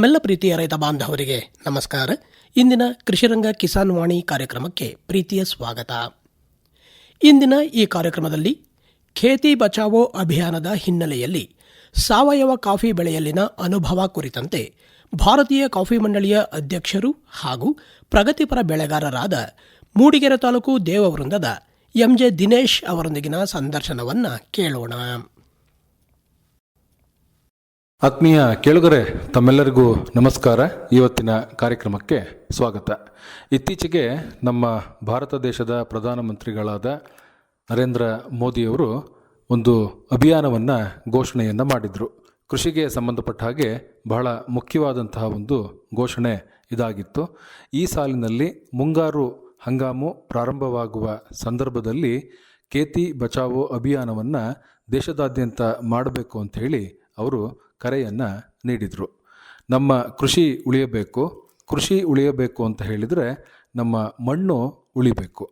ನಮ್ಮೆಲ್ಲ ಪ್ರೀತಿಯ ರೈತ ಬಾಂಧವರಿಗೆ ನಮಸ್ಕಾರ. ಇಂದಿನ ಕೃಷಿರಂಗ ಕಿಸಾನ್ ವಾಣಿ ಕಾರ್ಯಕ್ರಮಕ್ಕೆ ಪ್ರೀತಿಯ ಸ್ವಾಗತ. ಇಂದಿನ ಈ ಕಾರ್ಯಕ್ರಮದಲ್ಲಿ ಖೇತಿ ಬಚಾವೋ ಅಭಿಯಾನದ ಹಿನ್ನೆಲೆಯಲ್ಲಿ ಸಾವಯವ ಕಾಫಿ ಬೆಳೆಯಲ್ಲಿನ ಅನುಭವ ಕುರಿತಂತೆ ಭಾರತೀಯ ಕಾಫಿ ಮಂಡಳಿಯ ಅಧ್ಯಕ್ಷರು ಹಾಗೂ ಪ್ರಗತಿಪರ ಬೆಳೆಗಾರರಾದ ಮೂಡಿಗೆರೆ ತಾಲೂಕು ದೇವವೃಂದದ ಎಂಜೆ ದಿನೇಶ್ ಅವರೊಂದಿಗಿನ ಸಂದರ್ಶನವನ್ನು ಕೇಳೋಣ. ಆತ್ಮೀಯ ಕೇಳುಗರೆ, ತಮ್ಮೆಲ್ಲರಿಗೂ ನಮಸ್ಕಾರ. ಇವತ್ತಿನ ಕಾರ್ಯಕ್ರಮಕ್ಕೆ ಸ್ವಾಗತ. ಇತ್ತೀಚೆಗೆ ನಮ್ಮ ಭಾರತ ದೇಶದ ಪ್ರಧಾನಮಂತ್ರಿಗಳಾದ ನರೇಂದ್ರ ಮೋದಿಯವರು ಒಂದು ಅಭಿಯಾನವನ್ನು ಘೋಷಣೆಯನ್ನು ಮಾಡಿದರು. ಕೃಷಿಗೆ ಸಂಬಂಧಪಟ್ಟ ಹಾಗೆ ಬಹಳ ಮುಖ್ಯವಾದಂತಹ ಒಂದು ಘೋಷಣೆ ಇದಾಗಿತ್ತು. ಈ ಸಾಲಿನಲ್ಲಿ ಮುಂಗಾರು ಹಂಗಾಮು ಪ್ರಾರಂಭವಾಗುವ ಸಂದರ್ಭದಲ್ಲಿ ಖೇತಿ ಬಚಾವೋ ಅಭಿಯಾನವನ್ನು ದೇಶದಾದ್ಯಂತ ಮಾಡಬೇಕು ಅಂತ ಹೇಳಿ ಅವರು ಕರೆಯನ್ನು ನೀಡಿದರು. ನಮ್ಮ ಕೃಷಿ ಉಳಿಯಬೇಕು ಅಂತ ಹೇಳಿದರೆ ನಮ್ಮ ಮಣ್ಣು ಉಳಿಬೇಕು.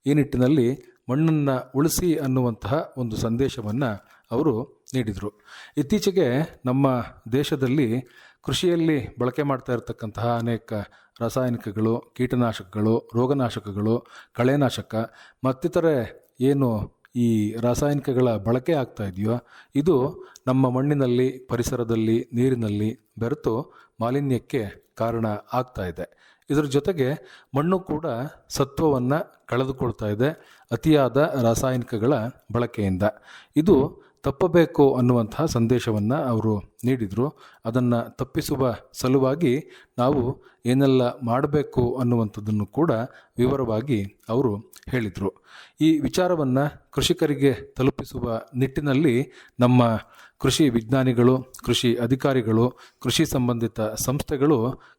ಈ ನಿಟ್ಟಿನಲ್ಲಿ ಮಣ್ಣನ್ನು ಉಳಿಸಿ ಅನ್ನುವಂತಹ ಒಂದು ಸಂದೇಶವನ್ನು ಅವರು ನೀಡಿದರು. ಇತ್ತೀಚೆಗೆ ನಮ್ಮ ದೇಶದಲ್ಲಿ ಕೃಷಿಯಲ್ಲಿ ಬಳಕೆ ಮಾಡ್ತಾ ಇರತಕ್ಕಂತಹ ಅನೇಕ ರಾಸಾಯನಿಕಗಳು, ಕೀಟನಾಶಕಗಳು, ರೋಗನಾಶಕಗಳು, ಕಳೆನಾಶಕ ಮತ್ತಿತರೆ ಏನು ಈ ರಾಸಾಯನಿಕಗಳ ಬಳಕೆ ಆಗ್ತಾ ಇದೆಯೋ ಇದು ನಮ್ಮ ಮಣ್ಣಿನಲ್ಲಿ, ಪರಿಸರದಲ್ಲಿ, ನೀರಿನಲ್ಲಿ ಬೆರೆತು ಮಾಲಿನ್ಯಕ್ಕೆ ಕಾರಣ ಆಗ್ತಾ ಇದೆ. ಇದರ ಜೊತೆಗೆ ಮಣ್ಣು ಕೂಡ ಸತ್ವವನ್ನು ಕಳೆದುಕೊಳ್ತಾ ಇದೆ ಅತಿಯಾದ ರಾಸಾಯನಿಕಗಳ ಬಳಕೆಯಿಂದ. ಇದು ತಪ್ಪಬೇಕು ಅನ್ನುವಂತಹ ಸಂದೇಶವನ್ನು ಅವರು ನೀಡಿದರು. ಅದನ್ನು ತಪ್ಪಿಸುವ ಸಲುವಾಗಿ ನಾವು ಏನೆಲ್ಲ ಮಾಡಬೇಕು ಅನ್ನುವಂಥದ್ದನ್ನು ಕೂಡ ವಿವರವಾಗಿ ಅವರು ಹೇಳಿದರು. ಈ ವಿಚಾರವನ್ನು ಕೃಷಿಕರಿಗೆ ತಲುಪಿಸುವ ನಿಟ್ಟಿನಲ್ಲಿ ನಮ್ಮ ಕೃಷಿ ವಿಜ್ಞಾನಿಗಳು, ಕೃಷಿ ಅಧಿಕಾರಿಗಳು, ಕೃಷಿ ಸಂಬಂಧಿತ ಸಂಸ್ಥೆಗಳು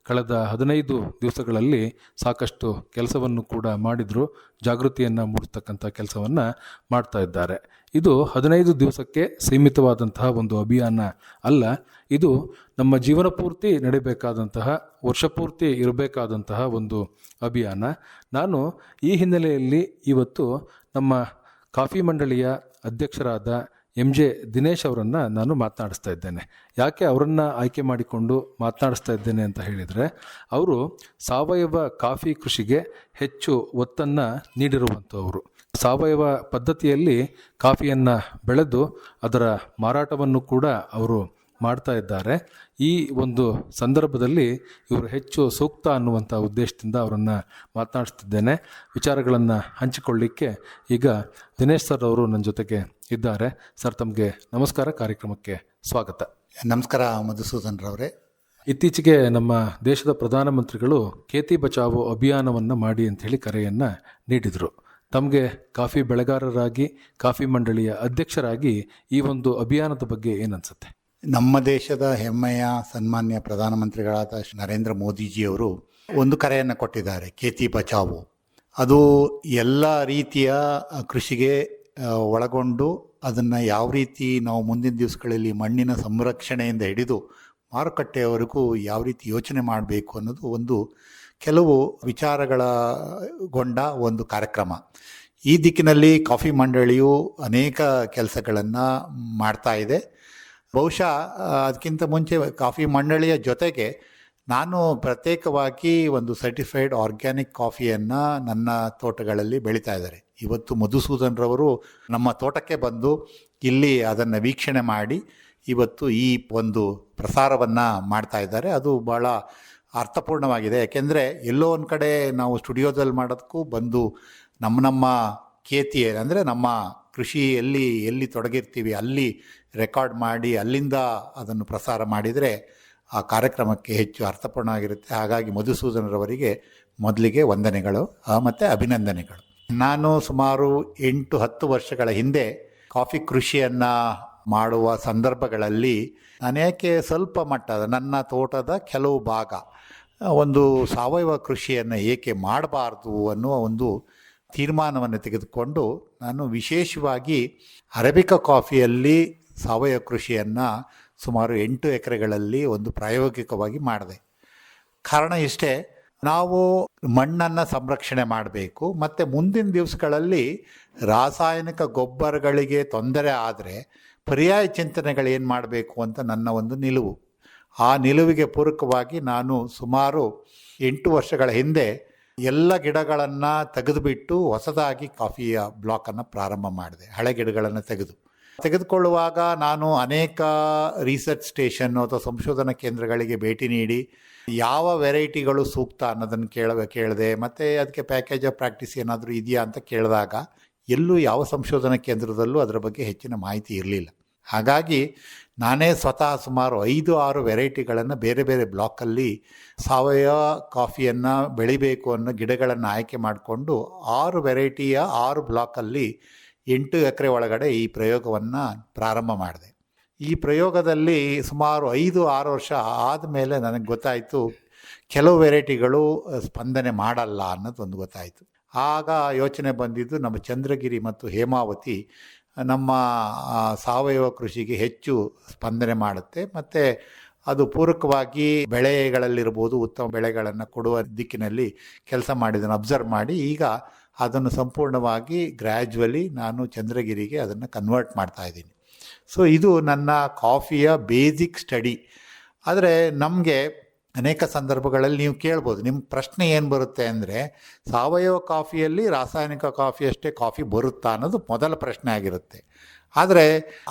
ಕಳೆದ 15 ದಿವಸಗಳಲ್ಲಿ ಸಾಕಷ್ಟು ಕೆಲಸವನ್ನು ಕೂಡ ಮಾಡಿದರು. ಜಾಗೃತಿಯನ್ನು ಮೂಡಿಸ್ತಕ್ಕಂಥ ಕೆಲಸವನ್ನು ಮಾಡ್ತಾ ಇದ್ದಾರೆ. ಇದು 15 ದಿವಸಕ್ಕೆ ಸೀಮಿತವಾದಂತಹ ಒಂದು ಅಭಿಯಾನ ಅಲ್ಲ. ಇದು ನಮ್ಮ ಜೀವನ ಪೂರ್ತಿ ನಡೀಬೇಕಾದಂತಹ, ವರ್ಷಪೂರ್ತಿ ಇರಬೇಕಾದಂತಹ ಒಂದು ಅಭಿಯಾನ. ನಾನು ಈ ಹಿನ್ನೆಲೆಯಲ್ಲಿ ಇವತ್ತು ನಮ್ಮ ಕಾಫಿ ಮಂಡಳಿಯ ಅಧ್ಯಕ್ಷರಾದ ಎಂಜೆ ದಿನೇಶ್ ಅವರನ್ನು ನಾನು ಮಾತನಾಡಿಸ್ತಾ ಇದ್ದೇನೆ. ಯಾಕೆ ಅವರನ್ನು ಆಯ್ಕೆ ಮಾಡಿಕೊಂಡು ಮಾತನಾಡಿಸ್ತಾ ಇದ್ದೇನೆ ಅಂತ ಹೇಳಿದರೆ, ಅವರು ಸಾವಯವ ಕಾಫಿ ಕೃಷಿಗೆ ಹೆಚ್ಚು ಒತ್ತನ್ನು ನೀಡಿರುವಂಥವರು. ಸಾವಯವ ಪದ್ಧತಿಯಲ್ಲಿ ಕಾಫಿಯನ್ನು ಬೆಳೆದು ಅದರ ಮಾರಾಟವನ್ನು ಕೂಡ ಅವರು ಮಾಡ್ತಾ ಇದ್ದಾರೆ. ಈ ಒಂದು ಸಂದರ್ಭದಲ್ಲಿ ಇವರು ಹೆಚ್ಚು ಸೂಕ್ತ ಅನ್ನುವಂಥ ಉದ್ದೇಶದಿಂದ ಅವರನ್ನು ಮಾತನಾಡಿಸ್ತಿದ್ದೇನೆ. ವಿಚಾರಗಳನ್ನು ಹಂಚಿಕೊಳ್ಳಿಕ್ಕೆ ಈಗ ದಿನೇಶ್ ಸರ್ ಅವರು ನನ್ನ ಜೊತೆಗೆ ಇದ್ದಾರೆ. ಸರ್, ತಮಗೆ ನಮಸ್ಕಾರ, ಕಾರ್ಯಕ್ರಮಕ್ಕೆ ಸ್ವಾಗತ. ನಮಸ್ಕಾರ ಮಧುಸೂದನ್ ರವರೇ. ಇತ್ತೀಚೆಗೆ ನಮ್ಮ ದೇಶದ ಪ್ರಧಾನಮಂತ್ರಿಗಳು ಖೇತಿ ಬಚಾವೋ ಅಭಿಯಾನವನ್ನು ಮಾಡಿ ಅಂಥೇಳಿ ಕರೆಯನ್ನು ನೀಡಿದರು. ತಮಗೆ ಕಾಫಿ ಬೆಳೆಗಾರರಾಗಿ, ಕಾಫಿ ಮಂಡಳಿಯ ಅಧ್ಯಕ್ಷರಾಗಿ ಈ ಒಂದು ಅಭಿಯಾನದ ಬಗ್ಗೆ ಏನನ್ಸುತ್ತೆ? ನಮ್ಮ ದೇಶದ ಹೆಮ್ಮೆಯ ಸನ್ಮಾನ್ಯ ಪ್ರಧಾನಮಂತ್ರಿಗಳಾದ ನರೇಂದ್ರ ಮೋದಿಜಿಯವರು ಒಂದು ಕರೆಯನ್ನು ಕೊಟ್ಟಿದ್ದಾರೆ, ಖೇತಿ ಬಚಾವೋ. ಅದು ಎಲ್ಲ ರೀತಿಯ ಕೃಷಿಗೆ ಒಳಗೊಂಡು ಅದನ್ನು ಯಾವ ರೀತಿ ನಾವು ಮುಂದಿನ ದಿವಸಗಳಲ್ಲಿ ಮಣ್ಣಿನ ಸಂರಕ್ಷಣೆಯಿಂದ ಹಿಡಿದು ಮಾರುಕಟ್ಟೆಯವರೆಗೂ ಯಾವ ರೀತಿ ಯೋಚನೆ ಮಾಡಬೇಕು ಅನ್ನೋದು ಒಂದು ಕೆಲವು ವಿಚಾರಗಳಗೊಂಡ ಒಂದು ಕಾರ್ಯಕ್ರಮ. ಈ ದಿಕ್ಕಿನಲ್ಲಿ ಕಾಫಿ ಮಂಡಳಿಯು ಅನೇಕ ಕೆಲಸಗಳನ್ನು ಮಾಡ್ತಾ ಇದೆ. ಬಹುಶಃ ಅದಕ್ಕಿಂತ ಮುಂಚೆ ಕಾಫಿ ಮಂಡಳಿಯ ಜೊತೆಗೆ ನಾನು ಪ್ರತ್ಯೇಕವಾಗಿ ಒಂದು ಸರ್ಟಿಫೈಡ್ ಆರ್ಗ್ಯಾನಿಕ್ ಕಾಫಿಯನ್ನು ನನ್ನ ತೋಟಗಳಲ್ಲಿ ಬೆಳೀತಾ ಇದ್ದಾರೆ. ಇವತ್ತು ಮಧುಸೂದನ್ ರವರು ನಮ್ಮ ತೋಟಕ್ಕೆ ಬಂದು ಇಲ್ಲಿ ಅದನ್ನು ವೀಕ್ಷಣೆ ಮಾಡಿ ಇವತ್ತು ಈ ಒಂದು ಪ್ರಸಾರವನ್ನು ಮಾಡ್ತಾ ಇದ್ದಾರೆ. ಅದು ಭಾಳ ಅರ್ಥಪೂರ್ಣವಾಗಿದೆ. ಯಾಕೆಂದರೆ ಎಲ್ಲೋ ಒಂದು ಕಡೆ ನಾವು ಸ್ಟುಡಿಯೋದಲ್ಲಿ ಮಾಡೋದಕ್ಕೂ ಬಂದು ನಮ್ಮ ಖೇತಿ ಅಂದರೆ ನಮ್ಮ ಕೃಷಿ ಎಲ್ಲಿ ತೊಡಗಿರ್ತೀವಿ ಅಲ್ಲಿ ರೆಕಾರ್ಡ್ ಮಾಡಿ ಅಲ್ಲಿಂದ ಅದನ್ನು ಪ್ರಸಾರ ಮಾಡಿದರೆ ಆ ಕಾರ್ಯಕ್ರಮಕ್ಕೆ ಹೆಚ್ಚು ಅರ್ಥಪೂರ್ಣವಾಗಿರುತ್ತೆ. ಹಾಗಾಗಿ ಮಧುಸೂದನರವರಿಗೆ ಮೊದಲಿಗೆ ವಂದನೆಗಳು ಮತ್ತು ಅಭಿನಂದನೆಗಳು. ನಾನು ಸುಮಾರು 8-10 ವರ್ಷಗಳ ಹಿಂದೆ ಕಾಫಿ ಕೃಷಿಯನ್ನು ಮಾಡುವ ಸಂದರ್ಭಗಳಲ್ಲಿ ನಾನೇಕೆ ಸ್ವಲ್ಪ ಮಟ್ಟದ ನನ್ನ ತೋಟದ ಕೆಲವು ಭಾಗ ಒಂದು ಸಾವಯವ ಕೃಷಿಯನ್ನು ಏಕೆ ಮಾಡಬಾರ್ದು ಅನ್ನುವ ಒಂದು ತೀರ್ಮಾನವನ್ನು ತೆಗೆದುಕೊಂಡು ನಾನು ವಿಶೇಷವಾಗಿ ಅರೇಬಿಕಾ ಕಾಫಿಯಲ್ಲಿ ಸಾವಯವ ಕೃಷಿಯನ್ನು ಸುಮಾರು 8 ಎಕರೆಗಳಲ್ಲಿ ಒಂದು ಪ್ರಾಯೋಗಿಕವಾಗಿ ಮಾಡಿದೆ. ಕಾರಣ ಇಷ್ಟೇ, ನಾವು ಮಣ್ಣನ್ನು ಸಂರಕ್ಷಣೆ ಮಾಡಬೇಕು ಮತ್ತು ಮುಂದಿನ ದಿವಸಗಳಲ್ಲಿ ರಾಸಾಯನಿಕ ಗೊಬ್ಬರಗಳಿಗೆ ತೊಂದರೆ ಆದರೆ ಪರ್ಯಾಯ ಚಿಂತನೆಗಳೇನು ಮಾಡಬೇಕು ಅಂತ ನನ್ನ ಒಂದು ನಿಲುವು. ಆ ನಿಲುವಿಗೆ ಪೂರಕವಾಗಿ ನಾನು ಸುಮಾರು 8 ವರ್ಷಗಳ ಹಿಂದೆ ಎಲ್ಲ ಗಿಡಗಳನ್ನು ತೆಗೆದುಬಿಟ್ಟು ಹೊಸದಾಗಿ ಕಾಫಿಯ ಬ್ಲಾಕನ್ನು ಪ್ರಾರಂಭ ಮಾಡಿದೆ. ಹಳೆ ಗಿಡಗಳನ್ನು ತೆಗೆದುಕೊಳ್ಳುವಾಗ ನಾನು ಅನೇಕ ರಿಸರ್ಚ್ ಸ್ಟೇಷನ್ ಅಥವಾ ಸಂಶೋಧನಾ ಕೇಂದ್ರಗಳಿಗೆ ಭೇಟಿ ನೀಡಿ ಯಾವ ವೆರೈಟಿಗಳು ಸೂಕ್ತ ಅನ್ನೋದನ್ನು ಕೇಳಿದೆ. ಮತ್ತು ಅದಕ್ಕೆ ಪ್ಯಾಕೇಜ್ ಆಫ್ ಪ್ರಾಕ್ಟೀಸ್ ಏನಾದರೂ ಇದೆಯಾ ಅಂತ ಕೇಳಿದಾಗ ಎಲ್ಲೂ ಯಾವ ಸಂಶೋಧನಾ ಕೇಂದ್ರದಲ್ಲೂ ಅದರ ಬಗ್ಗೆ ಹೆಚ್ಚಿನ ಮಾಹಿತಿ ಇರಲಿಲ್ಲ. ಹಾಗಾಗಿ ನಾನೇ ಸ್ವತಃ ಸುಮಾರು 5-6 ವೆರೈಟಿಗಳನ್ನು ಬೇರೆ ಬೇರೆ ಬ್ಲಾಕಲ್ಲಿ ಸಾವಯವ ಕಾಫಿಯನ್ನು ಬೆಳಿಬೇಕು ಅನ್ನೋ ಗಿಡಗಳನ್ನು ಆಯ್ಕೆ ಮಾಡಿಕೊಂಡು 6 ವೆರೈಟಿಯ 6 ಬ್ಲಾಕಲ್ಲಿ 8 ಎಕರೆ ಒಳಗಡೆ ಈ ಪ್ರಯೋಗವನ್ನು ಪ್ರಾರಂಭ ಮಾಡಿದೆ. ಈ ಪ್ರಯೋಗದಲ್ಲಿ ಸುಮಾರು 5-6 ವರ್ಷ ಆದಮೇಲೆ ನನಗೆ ಗೊತ್ತಾಯಿತು ಕೆಲವು ವೆರೈಟಿಗಳು ಸ್ಪಂದನೆ ಮಾಡಲ್ಲ ಅನ್ನೋದೊಂದು ಗೊತ್ತಾಯಿತು. ಆಗ ಯೋಚನೆ ಬಂದಿದ್ದು ನಮ್ಮ ಚಂದ್ರಗಿರಿ ಮತ್ತು ಹೇಮಾವತಿ ನಮ್ಮ ಸಾವಯವ ಕೃಷಿಗೆ ಹೆಚ್ಚು ಸ್ಪಂದನೆ ಮಾಡುತ್ತೆ ಮತ್ತು ಅದು ಪೂರಕವಾಗಿ ಬೆಳೆಗಳಲ್ಲಿರ್ಬೋದು ಉತ್ತಮ ಬೆಳೆಗಳನ್ನು ಕೊಡುವ ದಿಕ್ಕಿನಲ್ಲಿ ಕೆಲಸ ಮಾಡಿದ್ದನ್ನು ಅಬ್ಸರ್ವ್ ಮಾಡಿ ಈಗ ಅದನ್ನು ಸಂಪೂರ್ಣವಾಗಿ ಗ್ರ್ಯಾಜುವಲಿ ನಾನು ಚಂದ್ರಗಿರಿಗೆ ಅದನ್ನು ಕನ್ವರ್ಟ್ ಮಾಡ್ತಾಯಿದ್ದೀನಿ. ಸೊ ಇದು ನನ್ನ ಕಾಫಿಯ ಬೇಸಿಕ್ ಸ್ಟಡಿ. ಆದರೆ ನಮಗೆ ಅನೇಕ ಸಂದರ್ಭಗಳಲ್ಲಿ ನೀವು ಕೇಳ್ಬೋದು, ನಿಮ್ಮ ಪ್ರಶ್ನೆ ಏನು ಬರುತ್ತೆ ಅಂದರೆ ಸಾವಯವ ಕಾಫಿಯಲ್ಲಿ ರಾಸಾಯನಿಕ ಕಾಫಿಯಷ್ಟೇ ಕಾಫಿ ಬರುತ್ತಾ ಅನ್ನೋದು ಮೊದಲ ಪ್ರಶ್ನೆ ಆಗಿರುತ್ತೆ. ಆದರೆ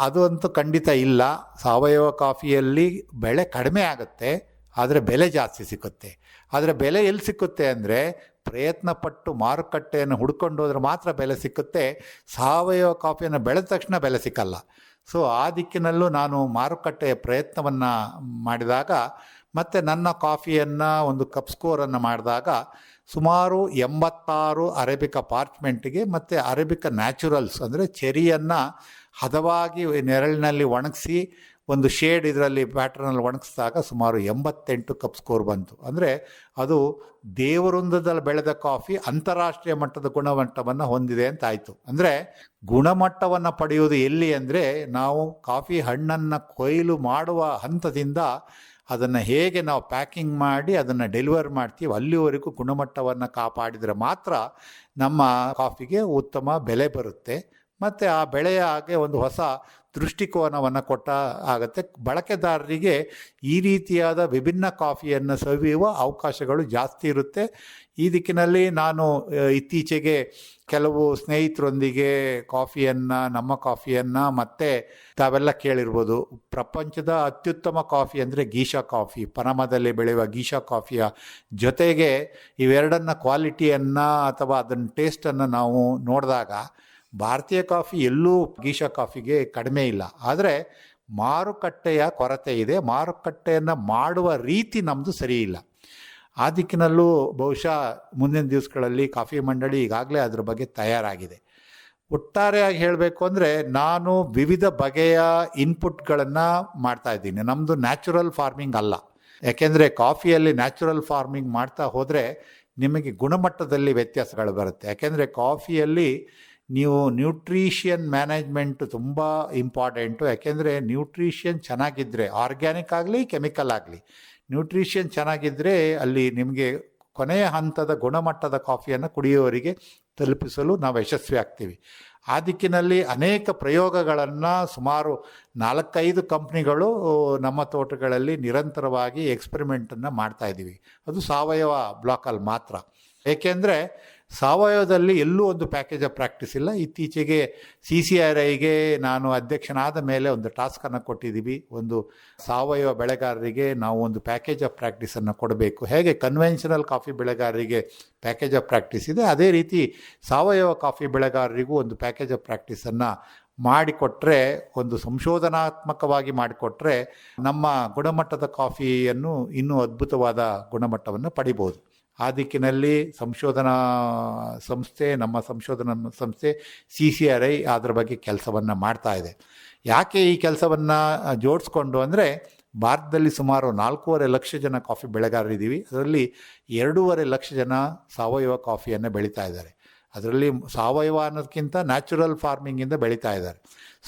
ಅದು ಅಂತೂ ಖಂಡಿತ ಇಲ್ಲ. ಸಾವಯವ ಕಾಫಿಯಲ್ಲಿ ಬೆಳೆ ಕಡಿಮೆ ಆಗುತ್ತೆ, ಆದರೆ ಬೆಲೆ ಜಾಸ್ತಿ ಸಿಕ್ಕುತ್ತೆ. ಆದರೆ ಬೆಲೆ ಎಲ್ಲಿ ಸಿಕ್ಕುತ್ತೆ ಅಂದರೆ ಪ್ರಯತ್ನಪಟ್ಟು ಮಾರುಕಟ್ಟೆಯನ್ನು ಹುಡ್ಕೊಂಡು ಹೋದ್ರೆ ಮಾತ್ರ ಬೆಲೆ ಸಿಕ್ಕುತ್ತೆ. ಸಾವಯವ ಕಾಫಿಯನ್ನು ಬೆಳೆದ ತಕ್ಷಣ ಬೆಲೆ ಸಿಕ್ಕಲ್ಲ. ಸೊ ಆ ದಿಕ್ಕಿನಲ್ಲೂ ನಾನು ಮಾರುಕಟ್ಟೆಯ ಪ್ರಯತ್ನವನ್ನು ಮಾಡಿದಾಗ ಮತ್ತು ನನ್ನ ಕಾಫಿಯನ್ನು ಒಂದು ಕಪ್ ಸ್ಕೋರನ್ನು ಮಾಡಿದಾಗ ಸುಮಾರು 86 ಅರೇಬಿಕಾ ಪಾರ್ಚ್ಮೆಂಟಿಗೆ ಮತ್ತು ಅರೇಬಿಕಾ ನ್ಯಾಚುರಲ್ಸ್ ಅಂದರೆ ಚೆರಿಯನ್ನು ಹದವಾಗಿ ನೆರಳಿನಲ್ಲಿ ಒಣಗಿಸಿ ಒಂದು ಶೇಡ್ ಇದರಲ್ಲಿ ಪ್ಯಾಟ್ರನಲ್ಲಿ ಒಣಗಿಸಿದಾಗ ಸುಮಾರು 88 ಕಪ್ ಸ್ಕೋರ್ ಬಂತು. ಅಂದರೆ ಅದು ದೇವವೃಂದದಲ್ಲಿ ಬೆಳೆದ ಕಾಫಿ ಅಂತಾರಾಷ್ಟ್ರೀಯ ಮಟ್ಟದ ಗುಣಮಟ್ಟವನ್ನು ಹೊಂದಿದೆ ಅಂತ ಆಯಿತು. ಅಂದರೆ ಗುಣಮಟ್ಟವನ್ನು ಪಡೆಯುವುದು ಎಲ್ಲಿ ಅಂದರೆ ನಾವು ಕಾಫಿ ಹಣ್ಣನ್ನು ಕೊಯ್ಲು ಮಾಡುವ ಹಂತದಿಂದ ಅದನ್ನು ಹೇಗೆ ನಾವು ಪ್ಯಾಕಿಂಗ್ ಮಾಡಿ ಅದನ್ನು ಡೆಲಿವರ್ ಮಾಡ್ತೀವಿ ಅಲ್ಲಿವರೆಗೂ ಗುಣಮಟ್ಟವನ್ನು ಕಾಪಾಡಿದರೆ ಮಾತ್ರ ನಮ್ಮ ಕಾಫಿಗೆ ಉತ್ತಮ ಬೆಲೆ ಬರುತ್ತೆ. ಮತ್ತು ಆ ಬೆಳೆಯ ಹಾಗೆ ಒಂದು ಹೊಸ ದೃಷ್ಟಿಕೋನವನ್ನು ಕೊಟ್ಟ ಆಗುತ್ತೆ. ಬಳಕೆದಾರರಿಗೆ ಈ ರೀತಿಯಾದ ವಿಭಿನ್ನ ಕಾಫಿಯನ್ನು ಸವಿಯುವ ಅವಕಾಶಗಳು ಜಾಸ್ತಿ ಇರುತ್ತೆ. ಈ ದಿಕ್ಕಿನಲ್ಲಿ ನಾನು ಇತ್ತೀಚೆಗೆ ಕೆಲವು ಸ್ನೇಹಿತರೊಂದಿಗೆ ನಮ್ಮ ಕಾಫಿಯನ್ನು ಮತ್ತು ತಾವೆಲ್ಲ ಕೇಳಿರ್ಬೋದು, ಪ್ರಪಂಚದ ಅತ್ಯುತ್ತಮ ಕಾಫಿ ಅಂದರೆ ಗೀಶಾ ಕಾಫಿ, ಪನಮಾದಲ್ಲಿ ಬೆಳೆಯುವ ಗೀಶಾ ಕಾಫಿಯ ಜೊತೆಗೆ ಇವೆರಡನ್ನ ಕ್ವಾಲಿಟಿಯನ್ನು ಅಥವಾ ಅದನ್ನ ಟೇಸ್ಟನ್ನು ನಾವು ನೋಡಿದಾಗ ಭಾರತೀಯ ಕಾಫಿ ಎಲ್ಲೂ ಗೀಶಾ ಕಾಫಿಗೆ ಕಡಿಮೆ ಇಲ್ಲ. ಆದರೆ ಮಾರುಕಟ್ಟೆಯ ಕೊರತೆ ಇದೆ, ಮಾರುಕಟ್ಟೆಯನ್ನು ಮಾಡುವ ರೀತಿ ನಮ್ಮದು ಸರಿ ಇಲ್ಲ. ಆ ದಿಕ್ಕಿನಲ್ಲೂ ಬಹುಶಃ ಮುಂದಿನ ದಿವಸಗಳಲ್ಲಿ ಕಾಫಿ ಮಂಡಳಿ ಈಗಾಗಲೇ ಅದ್ರ ಬಗ್ಗೆ ತಯಾರಾಗಿದೆ. ಒಟ್ಟಾರೆಯಾಗಿ ಹೇಳಬೇಕು ಅಂದರೆ ನಾನು ವಿವಿಧ ಬಗೆಯ ಇನ್ಪುಟ್ಗಳನ್ನು ಮಾಡ್ತಾಯಿದ್ದೀನಿ. ನಮ್ಮದು ನ್ಯಾಚುರಲ್ ಫಾರ್ಮಿಂಗ್ ಅಲ್ಲ. ಯಾಕೆಂದರೆ ಕಾಫಿಯಲ್ಲಿ ನ್ಯಾಚುರಲ್ ಫಾರ್ಮಿಂಗ್ ಮಾಡ್ತಾ ಹೋದರೆ ನಿಮಗೆ ಗುಣಮಟ್ಟದಲ್ಲಿ ವ್ಯತ್ಯಾಸಗಳು ಬರುತ್ತೆ. ಯಾಕೆಂದರೆ ಕಾಫಿಯಲ್ಲಿ ನೀವು ನ್ಯೂಟ್ರಿಷಿಯನ್ ಮ್ಯಾನೇಜ್ಮೆಂಟು ತುಂಬ ಇಂಪಾರ್ಟೆಂಟು. ಯಾಕೆಂದರೆ ನ್ಯೂಟ್ರಿಷಿಯನ್ ಚೆನ್ನಾಗಿದ್ದರೆ, ಆರ್ಗ್ಯಾನಿಕ್ ಆಗಲಿ ಕೆಮಿಕಲ್ ಆಗಲಿ, ನ್ಯೂಟ್ರಿಷಿಯನ್ ಚೆನ್ನಾಗಿದ್ದರೆ ಅಲ್ಲಿ ನಿಮಗೆ ಕೊನೆಯ ಹಂತದ ಗುಣಮಟ್ಟದ ಕಾಫಿಯನ್ನು ಕುಡಿಯುವವರಿಗೆ ತಲುಪಿಸಲು ನಾವು ಯಶಸ್ವಿ ಆಗ್ತೀವಿ. ಆ ದಿಕ್ಕಿನಲ್ಲಿ ಅನೇಕ ಪ್ರಯೋಗಗಳನ್ನು ಸುಮಾರು 4-5 ಕಂಪ್ನಿಗಳು ನಮ್ಮ ತೋಟಗಳಲ್ಲಿ ನಿರಂತರವಾಗಿ ಎಕ್ಸ್ಪರಿಮೆಂಟನ್ನು ಮಾಡ್ತಾಯಿದ್ದೀವಿ. ಅದು ಸಾವಯವ ಬ್ಲಾಕಲ್ಲಿ ಮಾತ್ರ. ಏಕೆಂದರೆ ಸಾವಯವದಲ್ಲಿ ಎಲ್ಲೂ ಒಂದು ಪ್ಯಾಕೇಜ್ ಆಫ್ ಪ್ರಾಕ್ಟೀಸ್ ಇಲ್ಲ. ಇತ್ತೀಚೆಗೆ CCRIಗೆ ನಾನು ಅಧ್ಯಕ್ಷನಾದ ಮೇಲೆ ಒಂದು ಟಾಸ್ಕನ್ನು ಕೊಟ್ಟಿದ್ದೀವಿ. ಒಂದು ಸಾವಯವ ಬೆಳೆಗಾರರಿಗೆ ನಾವು ಒಂದು ಪ್ಯಾಕೇಜ್ ಆಫ್ ಪ್ರಾಕ್ಟೀಸನ್ನು ಕೊಡಬೇಕು. ಹೇಗೆ ಕನ್ವೆನ್ಷನಲ್ ಕಾಫಿ ಬೆಳೆಗಾರರಿಗೆ ಪ್ಯಾಕೇಜ್ ಆಫ್ ಪ್ರಾಕ್ಟೀಸ್ ಇದೆ, ಅದೇ ರೀತಿ ಸಾವಯವ ಕಾಫಿ ಬೆಳೆಗಾರರಿಗೂ ಒಂದು ಪ್ಯಾಕೇಜ್ ಆಫ್ ಪ್ರಾಕ್ಟೀಸನ್ನು ಮಾಡಿಕೊಟ್ರೆ, ಒಂದು ಸಂಶೋಧನಾತ್ಮಕವಾಗಿ ಮಾಡಿಕೊಟ್ರೆ ನಮ್ಮ ಗುಣಮಟ್ಟದ ಕಾಫಿಯನ್ನು ಇನ್ನೂ ಅದ್ಭುತವಾದ ಗುಣಮಟ್ಟವನ್ನು ಪಡಿಬೋದು. ಆ ದಿಕ್ಕಿನಲ್ಲಿ ಸಂಶೋಧನಾ ಸಂಸ್ಥೆ, ನಮ್ಮ ಸಂಶೋಧನಾ ಸಂಸ್ಥೆ CCRI ಅದರ ಬಗ್ಗೆ ಕೆಲಸವನ್ನು ಮಾಡ್ತಾ ಇದೆ. ಯಾಕೆ ಈ ಕೆಲಸವನ್ನು ಜೋಡಿಸ್ಕೊಂಡು ಅಂದರೆ ಭಾರತದಲ್ಲಿ ಸುಮಾರು 4.5 ಲಕ್ಷ ಜನ ಕಾಫಿ ಬೆಳೆಗಾರರಿದ್ದೀವಿ. ಅದರಲ್ಲಿ 2.5 ಲಕ್ಷ ಜನ ಸಾವಯವ ಕಾಫಿಯನ್ನು ಬೆಳೀತಾ ಇದ್ದಾರೆ. ಅದರಲ್ಲಿ ಸಾವಯವ ಅನ್ನೋದಕ್ಕಿಂತ ನ್ಯಾಚುರಲ್ ಫಾರ್ಮಿಂಗಿಂದ ಬೆಳೀತಾ ಇದ್ದಾರೆ.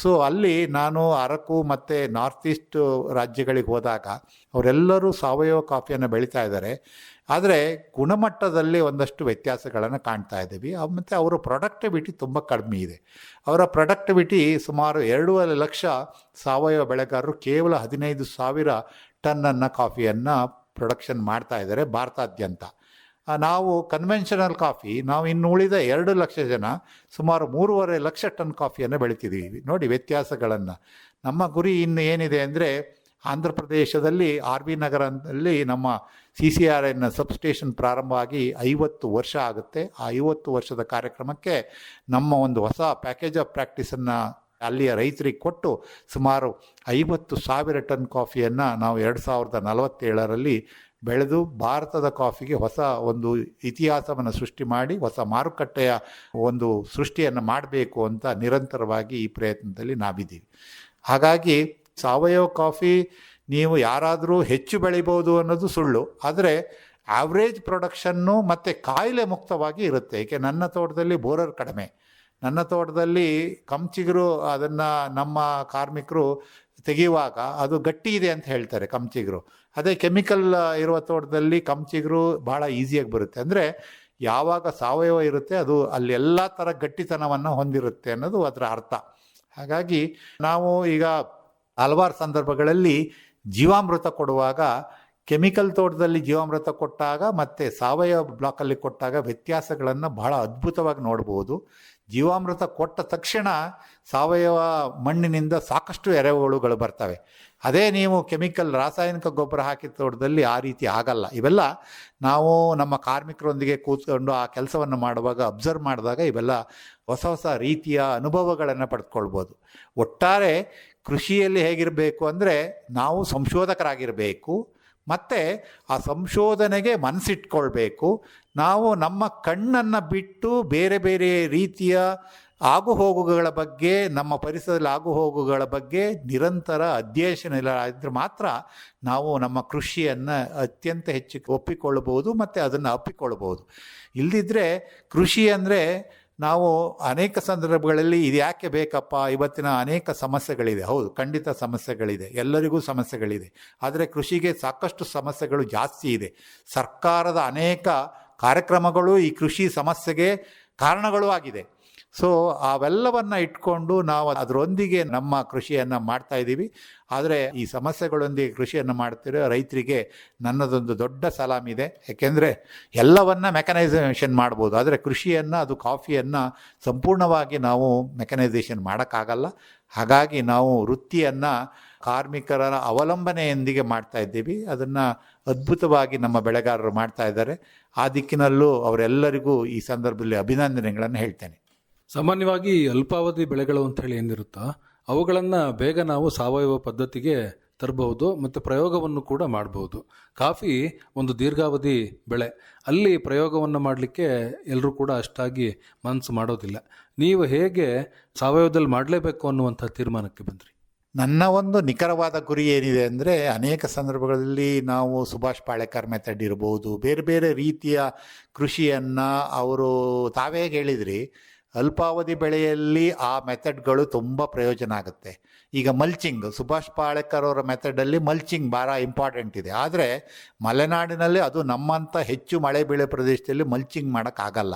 ಸೊ ಅಲ್ಲಿ ನಾನು ಅರಕು ಮತ್ತು ನಾರ್ತ್ ಈಸ್ಟ್ ರಾಜ್ಯಗಳಿಗೆ ಹೋದಾಗ ಅವರೆಲ್ಲರೂ ಸಾವಯವ ಕಾಫಿಯನ್ನು ಬೆಳೀತಾ ಇದ್ದಾರೆ. ಆದರೆ ಗುಣಮಟ್ಟದಲ್ಲಿ ಒಂದಷ್ಟು ವ್ಯತ್ಯಾಸಗಳನ್ನು ಕಾಣ್ತಾ ಇದ್ದೀವಿ. ಮತ್ತು ಅವರ ಪ್ರೊಡಕ್ಟಿವಿಟಿ ತುಂಬ ಕಡಿಮೆ ಇದೆ. ಅವರ ಪ್ರೊಡಕ್ಟಿವಿಟಿ ಸುಮಾರು 2.5 ಲಕ್ಷ ಸಾವಯವ ಬೆಳೆಗಾರರು ಕೇವಲ 15,000 ಟನ್ನನ್ನು ಕಾಫಿಯನ್ನು ಪ್ರೊಡಕ್ಷನ್ ಮಾಡ್ತಾ ಇದ್ದಾರೆ ಭಾರತಾದ್ಯಂತ. ನಾವು ಕನ್ವೆನ್ಷನಲ್ ಕಾಫಿ ನಾವು ಇನ್ನು ಉಳಿದ 2 ಲಕ್ಷ ಜನ ಸುಮಾರು 3.5 ಲಕ್ಷ ಟನ್ ಕಾಫಿಯನ್ನು ಬೆಳಿತಿದ್ದೀವಿ. ನೋಡಿ ವ್ಯತ್ಯಾಸಗಳನ್ನು. ನಮ್ಮ ಗುರಿ ಇನ್ನು ಏನಿದೆ ಅಂದರೆ ಆಂಧ್ರ ಪ್ರದೇಶದಲ್ಲಿ RB ನಗರದಲ್ಲಿ ನಮ್ಮ CCRN ಸಬ್ಸ್ಟೇಷನ್ ಪ್ರಾರಂಭ ಆಗಿ 50 ವರ್ಷ ಆಗುತ್ತೆ. ಆ 50 ವರ್ಷದ ಕಾರ್ಯಕ್ರಮಕ್ಕೆ ನಮ್ಮ ಒಂದು ಹೊಸ ಪ್ಯಾಕೇಜ್ ಆಫ್ ಪ್ರಾಕ್ಟೀಸನ್ನು ಅಲ್ಲಿಯ ರೈತರಿಗೆ ಕೊಟ್ಟು ಸುಮಾರು 50,000 ಟನ್ ಕಾಫಿಯನ್ನು ನಾವು 2047ರಲ್ಲಿ ಬೆಳೆದು ಭಾರತದ ಕಾಫಿಗೆ ಹೊಸ ಒಂದು ಇತಿಹಾಸವನ್ನು ಸೃಷ್ಟಿ ಮಾಡಿ ಹೊಸ ಮಾರುಕಟ್ಟೆಯ ಒಂದು ಸೃಷ್ಟಿಯನ್ನು ಮಾಡಬೇಕು ಅಂತ ನಿರಂತರವಾಗಿ ಈ ಪ್ರಯತ್ನದಲ್ಲಿ ನಾವಿದ್ದೀವಿ. ಹಾಗಾಗಿ ಸಾವಯವ ಕಾಫಿ ನೀವು ಯಾರಾದರೂ ಹೆಚ್ಚು ಬೆಳಿಬೋದು ಅನ್ನೋದು ಸುಳ್ಳು. ಆದರೆ ಆವ್ರೇಜ್ ಪ್ರೊಡಕ್ಷನ್ನು ಮತ್ತು ಕಾಯಿಲೆ ಮುಕ್ತವಾಗಿ ಇರುತ್ತೆ. ಏಕೆ ನನ್ನ ತೋಟದಲ್ಲಿ ಬೋರರ್ ಕಡಿಮೆ, ನನ್ನ ತೋಟದಲ್ಲಿ ಕಂಚಿಗರು ಅದನ್ನು ನಮ್ಮ ಕಾರ್ಮಿಕರು ತೆಗೆಯುವಾಗ ಅದು ಗಟ್ಟಿ ಇದೆ ಅಂತ ಹೇಳ್ತಾರೆ ಕಂಚಿಗರು. ಅದೇ ಕೆಮಿಕಲ್ ಇರುವ ತೋಟದಲ್ಲಿ ಕಂಚಿಗರು ಭಾಳ ಈಸಿಯಾಗಿ ಬರುತ್ತೆ. ಅಂದರೆ ಯಾವಾಗ ಸಾವಯವ ಇರುತ್ತೆ ಅದು ಅಲ್ಲಿ ಎಲ್ಲ ಥರ ಗಟ್ಟಿತನವನ್ನು ಹೊಂದಿರುತ್ತೆ ಅನ್ನೋದು ಅದರ ಅರ್ಥ. ಹಾಗಾಗಿ ನಾವು ಈಗ ಹಲವಾರು ಸಂದರ್ಭಗಳಲ್ಲಿ ಜೀವಾಮೃತ ಕೊಡುವಾಗ ಕೆಮಿಕಲ್ ತೋಟದಲ್ಲಿ ಜೀವಾಮೃತ ಕೊಟ್ಟಾಗ ಮತ್ತು ಸಾವಯವ ಬ್ಲಾಕಲ್ಲಿ ಕೊಟ್ಟಾಗ ವ್ಯತ್ಯಾಸಗಳನ್ನು ಬಹಳ ಅದ್ಭುತವಾಗಿ ನೋಡ್ಬೋದು. ಜೀವಾಮೃತ ಕೊಟ್ಟ ತಕ್ಷಣ ಸಾವಯವ ಮಣ್ಣಿನಿಂದ ಸಾಕಷ್ಟು ಎರೆಹುಳುಗಳು ಬರ್ತವೆ. ಅದೇ ನೀವು ಕೆಮಿಕಲ್ ರಾಸಾಯನಿಕ ಗೊಬ್ಬರ ಹಾಕಿದ ತೋಟದಲ್ಲಿ ಆ ರೀತಿ ಆಗಲ್ಲ. ಇವೆಲ್ಲ ನಾವು ನಮ್ಮ ಕಾರ್ಮಿಕರೊಂದಿಗೆ ಕೂತ್ಕೊಂಡು ಆ ಕೆಲಸವನ್ನು ಮಾಡುವಾಗ ಅಬ್ಸರ್ವ್ ಮಾಡಿದಾಗ ಇವೆಲ್ಲ ಹೊಸ ಹೊಸ ರೀತಿಯ ಅನುಭವಗಳನ್ನು ಪಡೆದುಕೊಳ್ಬೋದು. ಒಟ್ಟಾರೆ ಕೃಷಿಯಲ್ಲಿ ಹೇಗಿರಬೇಕು ಅಂದರೆ ನಾವು ಸಂಶೋಧಕರಾಗಿರಬೇಕು, ಮತ್ತು ಆ ಸಂಶೋಧನೆಗೆ ಮನಸ್ಸಿಟ್ಕೊಳ್ಬೇಕು. ನಾವು ನಮ್ಮ ಕಣ್ಣನ್ನು ಬಿಟ್ಟು ಬೇರೆ ಬೇರೆ ರೀತಿಯ ಆಗುಹೋಗುಗಳ ಬಗ್ಗೆ, ನಮ್ಮ ಪರಿಸರದಲ್ಲಿ ಆಗುಹೋಗುಗಳ ಬಗ್ಗೆ ನಿರಂತರ ಅಧ್ಯಯನ ಇದ್ರೆ ಮಾತ್ರ ನಾವು ನಮ್ಮ ಕೃಷಿಯನ್ನು ಅತ್ಯಂತ ಹೆಚ್ಚು ಒಪ್ಪಿಕೊಳ್ಳಬಹುದು ಮತ್ತು ಅದನ್ನು ಅಪ್ಪಿಕೊಳ್ಬೋದು. ಇಲ್ಲದಿದ್ದರೆ ಕೃಷಿ ಅಂದರೆ ನಾವು ಅನೇಕ ಸಂದರ್ಭಗಳಲ್ಲಿ ಇದು ಯಾಕೆ ಬೇಕಪ್ಪ, ಇವತ್ತಿನ ಅನೇಕ ಸಮಸ್ಯೆಗಳಿದೆ. ಹೌದು, ಖಂಡಿತ ಸಮಸ್ಯೆಗಳಿದೆ, ಎಲ್ಲರಿಗೂ ಸಮಸ್ಯೆಗಳಿದೆ. ಆದರೆ ಕೃಷಿಗೆ ಸಾಕಷ್ಟು ಸಮಸ್ಯೆಗಳು ಜಾಸ್ತಿ ಇದೆ. ಸರ್ಕಾರದ ಅನೇಕ ಕಾರ್ಯಕ್ರಮಗಳು ಈ ಕೃಷಿ ಸಮಸ್ಯೆಗೆ ಕಾರಣಗಳು ಆಗಿದೆ. ಸೊ ಅವೆಲ್ಲವನ್ನು ಇಟ್ಕೊಂಡು ನಾವು ಅದರೊಂದಿಗೆ ನಮ್ಮ ಕೃಷಿಯನ್ನು ಮಾಡ್ತಾಯಿದ್ದೀವಿ. ಆದರೆ ಈ ಸಮಸ್ಯೆಗಳೊಂದಿಗೆ ಕೃಷಿಯನ್ನು ಮಾಡ್ತಿರೋ ರೈತರಿಗೆ ನನ್ನದೊಂದು ದೊಡ್ಡ ಸಲಾಮಿದೆ. ಯಾಕೆಂದರೆ ಎಲ್ಲವನ್ನು ಮೆಕನೈಸೇಷನ್ ಮಾಡ್ಬೋದು, ಆದರೆ ಕೃಷಿಯನ್ನು, ಅದು ಕಾಫಿಯನ್ನು ಸಂಪೂರ್ಣವಾಗಿ ನಾವು ಮೆಕನೈಸೇಷನ್ ಮಾಡೋಕ್ಕಾಗಲ್ಲ. ಹಾಗಾಗಿ ನಾವು ವೃತ್ತಿಯನ್ನು ಕಾರ್ಮಿಕರ ಅವಲಂಬನೆಯೊಂದಿಗೆ ಮಾಡ್ತಾಯಿದ್ದೀವಿ. ಅದನ್ನು ಅದ್ಭುತವಾಗಿ ನಮ್ಮ ಬೆಳೆಗಾರರು ಮಾಡ್ತಾ ಇದ್ದಾರೆ. ಆ ದಿಕ್ಕಿನಲ್ಲೂ ಅವರೆಲ್ಲರಿಗೂ ಈ ಸಂದರ್ಭದಲ್ಲಿ ಅಭಿನಂದನೆಗಳನ್ನು ಹೇಳ್ತೇನೆ. ಸಾಮಾನ್ಯವಾಗಿ ಅಲ್ಪಾವಧಿ ಬೆಳೆಗಳು ಅಂತ ಹೇಳಿ ಏನಿರುತ್ತೋ ಅವುಗಳನ್ನು ಬೇಗ ನಾವು ಸಾವಯವ ಪದ್ಧತಿಗೆ ತರಬಹುದು ಮತ್ತು ಪ್ರಯೋಗವನ್ನು ಕೂಡ ಮಾಡಬಹುದು. ಕಾಫಿ ಒಂದು ದೀರ್ಘಾವಧಿ ಬೆಳೆ, ಅಲ್ಲಿ ಪ್ರಯೋಗವನ್ನು ಮಾಡಲಿಕ್ಕೆ ಎಲ್ಲರೂ ಕೂಡ ಅಷ್ಟಾಗಿ ಮನಸ್ಸು ಮಾಡೋದಿಲ್ಲ. ನೀವು ಹೇಗೆ ಸಾವಯವದಲ್ಲಿ ಮಾಡಲೇಬೇಕು ಅನ್ನುವಂಥ ತೀರ್ಮಾನಕ್ಕೆ ಬಂದ್ರಿ? ನನ್ನ ಒಂದು ನಿಖರವಾದ ಗುರಿ ಏನಿದೆ ಅಂದರೆ, ಅನೇಕ ಸಂದರ್ಭಗಳಲ್ಲಿ ನಾವು ಸುಭಾಷ್ ಪಾಳೇಕರ್ ಮೆಥಡ್ ಇರ್ಬೋದು, ಬೇರೆ ಬೇರೆ ರೀತಿಯ ಕೃಷಿಯನ್ನು ಅವರು ತಾವೇ ಹೇಳಿದ್ರಿ, ಅಲ್ಪಾವಧಿ ಬೆಳೆಯಲ್ಲಿ ಆ ಮೆಥಡ್ಗಳು ತುಂಬ ಪ್ರಯೋಜನ ಆಗುತ್ತೆ. ಈಗ ಮಲ್ಚಿಂಗ್, ಸುಭಾಷ್ ಪಾಳೇಕರ್ ಅವರ ಮೆಥಡಲ್ಲಿ ಮಲ್ಚಿಂಗ್ ಭಾಳ ಇಂಪಾರ್ಟೆಂಟ್ ಇದೆ. ಆದರೆ ಮಲೆನಾಡಿನಲ್ಲಿ ಅದು ನಮ್ಮಂಥ ಹೆಚ್ಚು ಮಳೆ ಬೀಳೋ ಪ್ರದೇಶದಲ್ಲಿ ಮಲ್ಚಿಂಗ್ ಮಾಡೋಕ್ಕಾಗಲ್ಲ.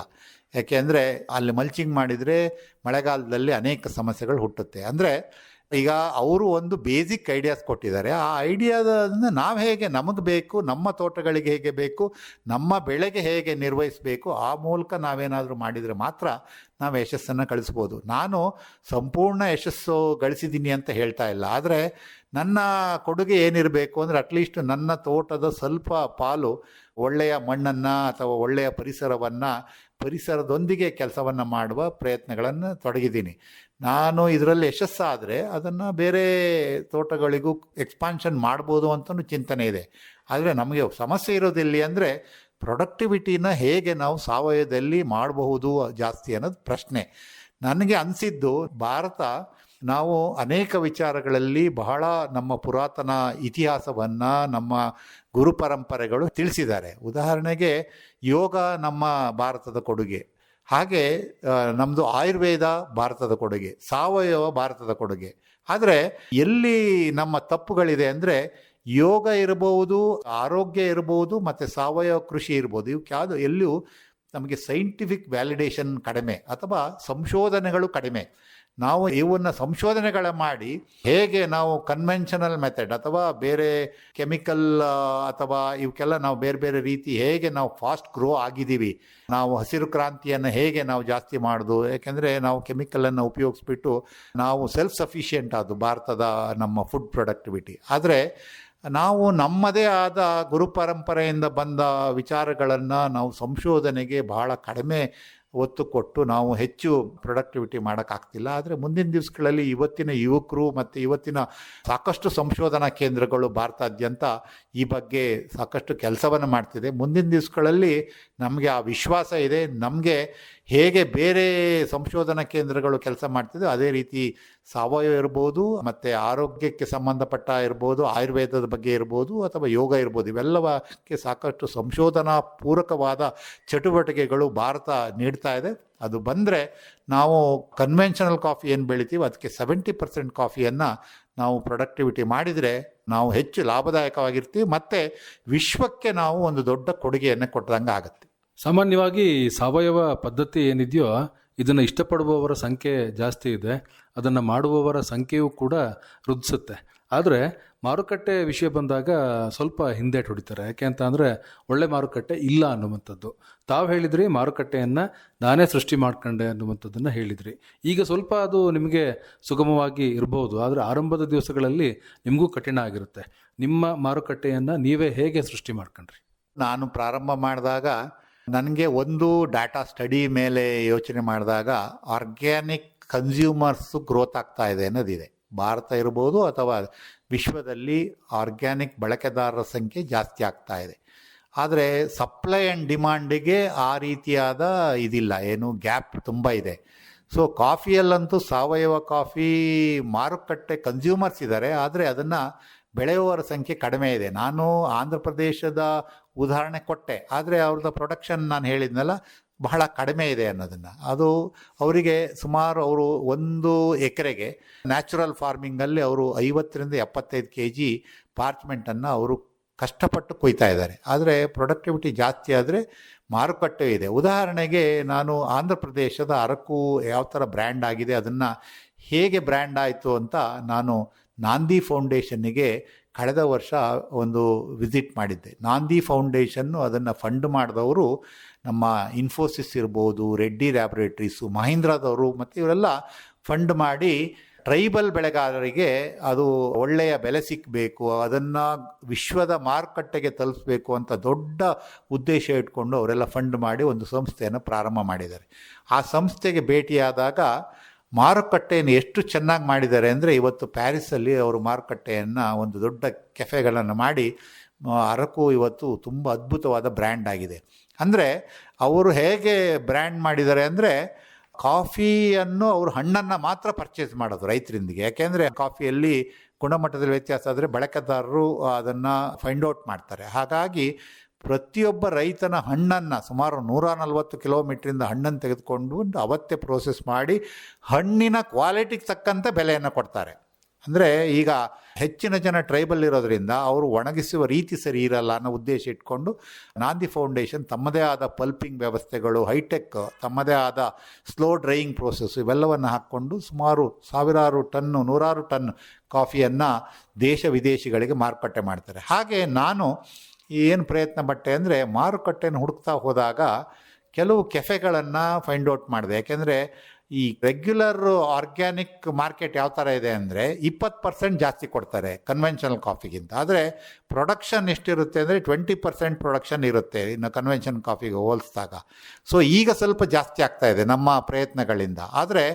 ಯಾಕೆಂದರೆ ಅಲ್ಲಿ ಮಲ್ಚಿಂಗ್ ಮಾಡಿದರೆ ಮಳೆಗಾಲದಲ್ಲಿ ಅನೇಕ ಸಮಸ್ಯೆಗಳು ಹುಟ್ಟುತ್ತೆ. ಅಂದರೆ ಈಗ ಅವರು ಒಂದು ಬೇಸಿಕ್ ಐಡಿಯಾಸ್ ಕೊಟ್ಟಿದ್ದಾರೆ. ಆ ಐಡಿಯಾದನ್ನು ನಾವು ಹೇಗೆ ನಮಗೆ ಬೇಕು, ನಮ್ಮ ತೋಟಗಳಿಗೆ ಹೇಗೆ ಬೇಕು, ನಮ್ಮ ಬೆಳೆಗೆ ಹೇಗೆ ನಿರ್ವಹಿಸಬೇಕು, ಆ ಮೂಲಕ ನಾವೇನಾದರೂ ಮಾಡಿದರೆ ಮಾತ್ರ ನಾವು ಯಶಸ್ಸನ್ನು ಗಳಿಸ್ಬೋದು. ನಾನು ಸಂಪೂರ್ಣ ಯಶಸ್ಸು ಗಳಿಸಿದ್ದೀನಿ ಅಂತ ಹೇಳ್ತಾ ಇಲ್ಲ. ಆದರೆ ನನ್ನ ಕೊಡುಗೆ ಏನಿರಬೇಕು ಅಂದರೆ, ಅಟ್ಲೀಸ್ಟ್ ನನ್ನ ತೋಟದ ಸ್ವಲ್ಪ ಪಾಲು ಒಳ್ಳೆಯ ಮಣ್ಣನ್ನು ಅಥವಾ ಒಳ್ಳೆಯ ಪರಿಸರದೊಂದಿಗೆ ಕೆಲಸವನ್ನು ಮಾಡುವ ಪ್ರಯತ್ನಗಳನ್ನು ತೊಡಗಿದ್ದೀನಿ. ನಾನು ಇದರಲ್ಲಿ ಯಶಸ್ಸಾದರೆ ಅದನ್ನು ಬೇರೆ ತೋಟಗಳಿಗೂ ಎಕ್ಸ್ಪಾನ್ಷನ್ ಮಾಡ್ಬೋದು ಅಂತಲೂ ಚಿಂತನೆ ಇದೆ. ಆದರೆ ನಮಗೆ ಸಮಸ್ಯೆ ಇರೋದಿಲ್ಲ ಅಂದರೆ ಪ್ರೊಡಕ್ಟಿವಿಟಿನ ಹೇಗೆ ನಾವು ಸಾವಯವದಲ್ಲಿ ಮಾಡಬಹುದು ಜಾಸ್ತಿ ಅನ್ನೋದು ಪ್ರಶ್ನೆ. ನನಗೆ ಅನಿಸಿದ್ದು, ಭಾರತ ನಾವು ಅನೇಕ ವಿಚಾರಗಳಲ್ಲಿ ಬಹಳ ನಮ್ಮ ಪುರಾತನ ಇತಿಹಾಸವನ್ನು, ನಮ್ಮ ಗುರು ಪರಂಪರೆಗಳು ತಿಳಿಸಿದ್ದಾರೆ. ಉದಾಹರಣೆಗೆ ಯೋಗ ನಮ್ಮ ಭಾರತದ ಕೊಡುಗೆ, ಹಾಗೆ ನಮ್ಮದು ಆಯುರ್ವೇದ ಭಾರತದ ಕೊಡುಗೆ, ಸಾವಯವ ಭಾರತದ ಕೊಡುಗೆ. ಆದರೆ ಎಲ್ಲಿ ನಮ್ಮ ತಪ್ಪುಗಳಿದೆ ಅಂದರೆ, ಯೋಗ ಇರಬಹುದು, ಆರೋಗ್ಯ ಇರಬಹುದು, ಮತ್ತು ಸಾವಯವ ಕೃಷಿ ಇರ್ಬೋದು. ಇವಕ್ಕೆ ಯಾವುದು ಎಲ್ಲೂ ನಮಗೆ ಸೈಂಟಿಫಿಕ್ ವ್ಯಾಲಿಡೇಷನ್ ಕಡಿಮೆ ಅಥವಾ ಸಂಶೋಧನೆಗಳು ಕಡಿಮೆ. ನಾವು ಇವನ್ನು ಸಂಶೋಧನೆಗಳ ಮಾಡಿ ಹೇಗೆ ನಾವು ಕನ್ವೆನ್ಷನಲ್ ಮೆಥಡ್ ಅಥವಾ ಬೇರೆ ಕೆಮಿಕಲ್ ಅಥವಾ ಇವಕ್ಕೆಲ್ಲ ನಾವು ಬೇರೆ ಬೇರೆ ರೀತಿ ಹೇಗೆ ನಾವು ಫಾಸ್ಟ್ ಗ್ರೋ ಆಗಿದ್ದೀವಿ, ನಾವು ಹಸಿರು ಕ್ರಾಂತಿಯನ್ನು ಹೇಗೆ ನಾವು ಜಾಸ್ತಿ ಮಾಡೋದು, ಯಾಕೆಂದರೆ ನಾವು ಕೆಮಿಕಲನ್ನು ಉಪಯೋಗಿಸ್ಬಿಟ್ಟು ನಾವು ಸೆಲ್ಫ್ ಸಫಿಷಿಯೆಂಟ್ ಆದ್ದು ಭಾರತದ ನಮ್ಮ ಫುಡ್ ಪ್ರೊಡಕ್ಟಿವಿಟಿ. ಆದರೆ ನಾವು ನಮ್ಮದೇ ಆದ ಗುರುಪರಂಪರೆಯಿಂದ ಬಂದ ವಿಚಾರಗಳನ್ನು ನಾವು ಸಂಶೋಧನೆಗೆ ಬಹಳ ಕಡಿಮೆ ಒತ್ತು ಕೊಟ್ಟು ನಾವು ಹೆಚ್ಚು ಪ್ರೊಡಕ್ಟಿವಿಟಿ ಮಾಡೋಕ್ಕಾಗ್ತಿಲ್ಲ. ಆದರೆ ಮುಂದಿನ ದಿವಸಗಳಲ್ಲಿ ಇವತ್ತಿನ ಯುವಕರು ಮತ್ತು ಇವತ್ತಿನ ಸಾಕಷ್ಟು ಸಂಶೋಧನಾ ಕೇಂದ್ರಗಳು ಭಾರತಾದ್ಯಂತ ಈ ಬಗ್ಗೆ ಸಾಕಷ್ಟು ಕೆಲಸವನ್ನು ಮಾಡ್ತಿದೆ. ಮುಂದಿನ ದಿವಸಗಳಲ್ಲಿ ನಮಗೆ ಆ ವಿಶ್ವಾಸ ಇದೆ. ನಮಗೆ ಹೇಗೆ ಬೇರೆ ಸಂಶೋಧನಾ ಕೇಂದ್ರಗಳು ಕೆಲಸ ಮಾಡ್ತಿದೆ ಅದೇ ರೀತಿ ಸಾವಯವ ಇರ್ಬೋದು, ಮತ್ತು ಆರೋಗ್ಯಕ್ಕೆ ಸಂಬಂಧಪಟ್ಟ ಇರ್ಬೋದು, ಆಯುರ್ವೇದದ ಬಗ್ಗೆ ಇರ್ಬೋದು ಅಥವಾ ಯೋಗ ಇರ್ಬೋದು, ಇವೆಲ್ಲವಕ್ಕೆ ಸಾಕಷ್ಟು ಸಂಶೋಧನಾ ಪೂರಕವಾದ ಚಟುವಟಿಕೆಗಳು ಭಾರತ ನೀಡ್ತಾ ಇದೆ. ಅದು ಬಂದರೆ ನಾವು ಕನ್ವೆನ್ಷನಲ್ ಕಾಫಿ ಏನು ಬೆಳಿತೀವಿ ಅದಕ್ಕೆ 70% ಕಾಫಿಯನ್ನು ನಾವು ಪ್ರೊಡಕ್ಟಿವಿಟಿ ಮಾಡಿದರೆ ನಾವು ಹೆಚ್ಚು ಲಾಭದಾಯಕವಾಗಿರ್ತೀವಿ ಮತ್ತು ವಿಶ್ವಕ್ಕೆ ನಾವು ಒಂದು ದೊಡ್ಡ ಕೊಡುಗೆಯನ್ನು ಕೊಟ್ಟಂಗೆ ಆಗುತ್ತೆ. ಸಾಮಾನ್ಯವಾಗಿ ಸಾವಯವ ಪದ್ಧತಿ ಏನಿದೆಯೋ ಇದನ್ನು ಇಷ್ಟಪಡುವವರ ಸಂಖ್ಯೆ ಜಾಸ್ತಿ ಇದೆ, ಅದನ್ನು ಮಾಡುವವರ ಸಂಖ್ಯೆಯೂ ಕೂಡ ವೃದ್ಧಿಸುತ್ತೆ. ಆದರೆ ಮಾರುಕಟ್ಟೆ ವಿಷಯ ಬಂದಾಗ ಸ್ವಲ್ಪ ಹಿಂದೇಟು ಹೊಡಿತಾರೆ. ಯಾಕೆ ಅಂತ ಅಂದರೆ ಒಳ್ಳೆ ಮಾರುಕಟ್ಟೆ ಇಲ್ಲ ಅನ್ನುವಂಥದ್ದು. ತಾವು ಹೇಳಿದ್ರಿ ಮಾರುಕಟ್ಟೆಯನ್ನು ನಾನೇ ಸೃಷ್ಟಿ ಮಾಡ್ಕೊಂಡೆ ಅನ್ನುವಂಥದ್ದನ್ನು ಹೇಳಿದ್ರಿ. ಈಗ ಸ್ವಲ್ಪ ಅದು ನಿಮಗೆ ಸುಗಮವಾಗಿ ಇರ್ಬೋದು, ಆದರೆ ಆರಂಭದ ದಿವಸಗಳಲ್ಲಿ ನಿಮಗೂ ಕಠಿಣ ಆಗಿರುತ್ತೆ. ನಿಮ್ಮ ಮಾರುಕಟ್ಟೆಯನ್ನು ನೀವೇ ಹೇಗೆ ಸೃಷ್ಟಿ ಮಾಡ್ಕೊಂಡ್ರಿ? ನಾನು ಪ್ರಾರಂಭ ಮಾಡಿದಾಗ ನನಗೆ ಒಂದು ಡಾಟಾ ಸ್ಟಡಿ ಮೇಲೆ ಯೋಚನೆ ಮಾಡಿದಾಗ ಆರ್ಗ್ಯಾನಿಕ್ ಕನ್ಸ್ಯೂಮರ್ಸು ಗ್ರೋತ್ ಆಗ್ತಾ ಇದೆ ಅನ್ನೋದಿದೆ. ಭಾರತ ಇರ್ಬೋದು ಅಥವಾ ವಿಶ್ವದಲ್ಲಿ ಆರ್ಗ್ಯಾನಿಕ್ ಬಳಕೆದಾರರ ಸಂಖ್ಯೆ ಜಾಸ್ತಿ ಆಗ್ತಾ ಇದೆ. ಆದರೆ ಸಪ್ಲೈ ಆ್ಯಂಡ್ ಡಿಮಾಂಡಿಗೆ ಆ ರೀತಿಯಾದ ಇದಿಲ್ಲ, ಏನು ಗ್ಯಾಪ್ ತುಂಬ ಇದೆ. ಸೊ ಕಾಫಿಯಲ್ಲಂತೂ ಸಾವಯವ ಕಾಫಿ ಮಾರುಕಟ್ಟೆ ಕನ್ಸ್ಯೂಮರ್ಸ್ ಇದ್ದಾರೆ, ಆದರೆ ಅದನ್ನು ಬೆಳೆಯುವವರ ಸಂಖ್ಯೆ ಕಡಿಮೆ ಇದೆ. ನಾನು ಆಂಧ್ರ ಪ್ರದೇಶದ ಉದಾಹರಣೆ ಕೊಟ್ಟೆ, ಆದರೆ ಅವ್ರದ್ದು ಪ್ರೊಡಕ್ಷನ್ ನಾನು ಹೇಳಿದ್ನಲ್ಲ ಬಹಳ ಕಡಿಮೆ ಇದೆ ಅನ್ನೋದನ್ನು. ಅದು ಅವರಿಗೆ ಸುಮಾರು ಅವರು 1 ಎಕರೆಗೆ ನ್ಯಾಚುರಲ್ ಫಾರ್ಮಿಂಗಲ್ಲಿ ಅವರು 50 to 75 kg ಪಾರ್ಚ್ಮೆಂಟನ್ನು ಅವರು ಕಷ್ಟಪಟ್ಟು ಕೊಯ್ತಾ ಇದ್ದಾರೆ. ಆದರೆ ಪ್ರೊಡಕ್ಟಿವಿಟಿ ಜಾಸ್ತಿ ಆದರೆ ಮಾರುಕಟ್ಟೆ ಇದೆ. ಉದಾಹರಣೆಗೆ ನಾನು ಆಂಧ್ರ ಪ್ರದೇಶದ ಅರಕು ಯಾವ ಥರ ಬ್ರ್ಯಾಂಡ್ ಆಗಿದೆ, ಅದನ್ನು ಹೇಗೆ ಬ್ರ್ಯಾಂಡ್ ಆಯಿತು ಅಂತ ನಾನು ನಾಂದಿ ಫೌಂಡೇಶನ್ನಿಗೆ ಕಳೆದ ವರ್ಷ ಒಂದು ವಿಸಿಟ್ ಮಾಡಿದ್ದೆ. ನಾಂದಿ ಫೌಂಡೇಶನ್ನು ಅದನ್ನು ಫಂಡ್ ಮಾಡಿದವರು ನಮ್ಮ ಇನ್ಫೋಸಿಸ್ ಇರ್ಬೋದು, ರೆಡ್ಡಿ ಲ್ಯಾಬ್ರೇಟ್ರೀಸು, ಮಹೀಂದ್ರಾದವರು ಮತ್ತು ಇವರೆಲ್ಲ ಫಂಡ್ ಮಾಡಿ ಟ್ರೈಬಲ್ ಬೆಳೆಗಾರರಿಗೆ ಅದು ಒಳ್ಳೆಯ ಬೆಲೆ ಸಿಕ್ಕಬೇಕು, ಅದನ್ನು ವಿಶ್ವದ ಮಾರುಕಟ್ಟೆಗೆ ತಲುಪಿಸ್ಬೇಕು ಅಂತ ದೊಡ್ಡ ಉದ್ದೇಶ ಇಟ್ಕೊಂಡು ಅವರೆಲ್ಲ ಫಂಡ್ ಮಾಡಿ ಒಂದು ಸಂಸ್ಥೆಯನ್ನು ಪ್ರಾರಂಭ ಮಾಡಿದ್ದಾರೆ. ಆ ಸಂಸ್ಥೆಗೆ ಭೇಟಿಯಾದಾಗ ಮಾರುಕಟ್ಟೆಯನ್ನು ಎಷ್ಟು ಚೆನ್ನಾಗಿ ಮಾಡಿದ್ದಾರೆ ಅಂದರೆ, ಇವತ್ತು ಪ್ಯಾರಿಸಲ್ಲಿ ಅವರು ಮಾರುಕಟ್ಟೆಯನ್ನು ಒಂದು ದೊಡ್ಡ ಕೆಫೆಗಳನ್ನು ಮಾಡಿ ಅರಕು ಇವತ್ತು ತುಂಬ ಅದ್ಭುತವಾದ ಬ್ರ್ಯಾಂಡ್ ಆಗಿದೆ. ಅಂದರೆ ಅವರು ಹೇಗೆ ಬ್ರ್ಯಾಂಡ್ ಮಾಡಿದ್ದಾರೆ ಅಂದರೆ, ಕಾಫಿಯನ್ನು ಅವರು ಹಣ್ಣನ್ನು ಮಾತ್ರ ಪರ್ಚೇಸ್ ಮಾಡೋದು ರೈತರಿಂದಿಗೆ. ಯಾಕೆಂದರೆ ಕಾಫಿಯಲ್ಲಿ ಗುಣಮಟ್ಟದಲ್ಲಿ ವ್ಯತ್ಯಾಸ ಆದರೆ ಬಳಕೆದಾರರು ಅದನ್ನು ಫೈಂಡ್ ಔಟ್ ಮಾಡ್ತಾರೆ. ಹಾಗಾಗಿ ಪ್ರತಿಯೊಬ್ಬ ರೈತನ ಹಣ್ಣನ್ನು ಸುಮಾರು 140 ಕಿಲೋಮೀಟ್ರಿಂದ ಹಣ್ಣನ್ನು ತೆಗೆದುಕೊಂಡು ಅವತ್ತೇ ಪ್ರೋಸೆಸ್ ಮಾಡಿ ಹಣ್ಣಿನ ಕ್ವಾಲಿಟಿಗೆ ತಕ್ಕಂತೆ ಬೆಲೆಯನ್ನು ಕೊಡ್ತಾರೆ. ಅಂದರೆ ಈಗ ಹೆಚ್ಚಿನ ಜನ ಟ್ರೈಬಲ್ ಇರೋದರಿಂದ ಅವರು ಒಣಗಿಸುವ ರೀತಿ ಸರಿ ಇರಲ್ಲ ಅನ್ನೋ ಉದ್ದೇಶ ಇಟ್ಕೊಂಡು ನಾಂದಿ ಫೌಂಡೇಶನ್ ತಮ್ಮದೇ ಆದ ಪಲ್ಪಿಂಗ್ ವ್ಯವಸ್ಥೆಗಳು, ಹೈಟೆಕ್ ತಮ್ಮದೇ ಆದ ಸ್ಲೋ ಡ್ರೈಯಿಂಗ್ ಪ್ರೋಸೆಸ್ ಇವೆಲ್ಲವನ್ನು ಹಾಕ್ಕೊಂಡು ಸುಮಾರು 1,000 ಟನ್ ಕಾಫಿಯನ್ನು ದೇಶ ವಿದೇಶಿಗಳಿಗೆ ಮಾರುಕಟ್ಟೆ ಮಾಡ್ತಾರೆ. ಹಾಗೆ ನಾನು ಏನು ಪ್ರಯತ್ನ ಪಟ್ಟೆ ಅಂದರೆ, ಮಾರುಕಟ್ಟೆಯನ್ನು ಹುಡುಕ್ತಾ ಹೋದಾಗ ಕೆಲವು ಕೆಫೆಗಳನ್ನು ಫೈಂಡ್ ಔಟ್ ಮಾಡಿದೆ. ಯಾಕೆಂದರೆ ಈ ರೆಗ್ಯುಲರ್ ಆರ್ಗ್ಯಾನಿಕ್ ಮಾರ್ಕೆಟ್ ಯಾವ ಥರ ಇದೆ ಅಂದರೆ 20% ಜಾಸ್ತಿ ಕೊಡ್ತಾರೆ ಕನ್ವೆನ್ಷನಲ್ ಕಾಫಿಗಿಂತ. ಆದರೆ ಪ್ರೊಡಕ್ಷನ್ ಎಷ್ಟಿರುತ್ತೆ ಅಂದರೆ 20% ಪ್ರೊಡಕ್ಷನ್ ಇರುತ್ತೆ ಇನ್ನು ಕನ್ವೆನ್ಷನಲ್ ಕಾಫಿಗೆ ಹೋಲಿಸಿದಾಗ. ಸೊ ಈಗ ಸ್ವಲ್ಪ ಜಾಸ್ತಿ ಆಗ್ತಾ ಇದೆ ನಮ್ಮ ಪ್ರಯತ್ನಗಳಿಂದ. ಆದರೆ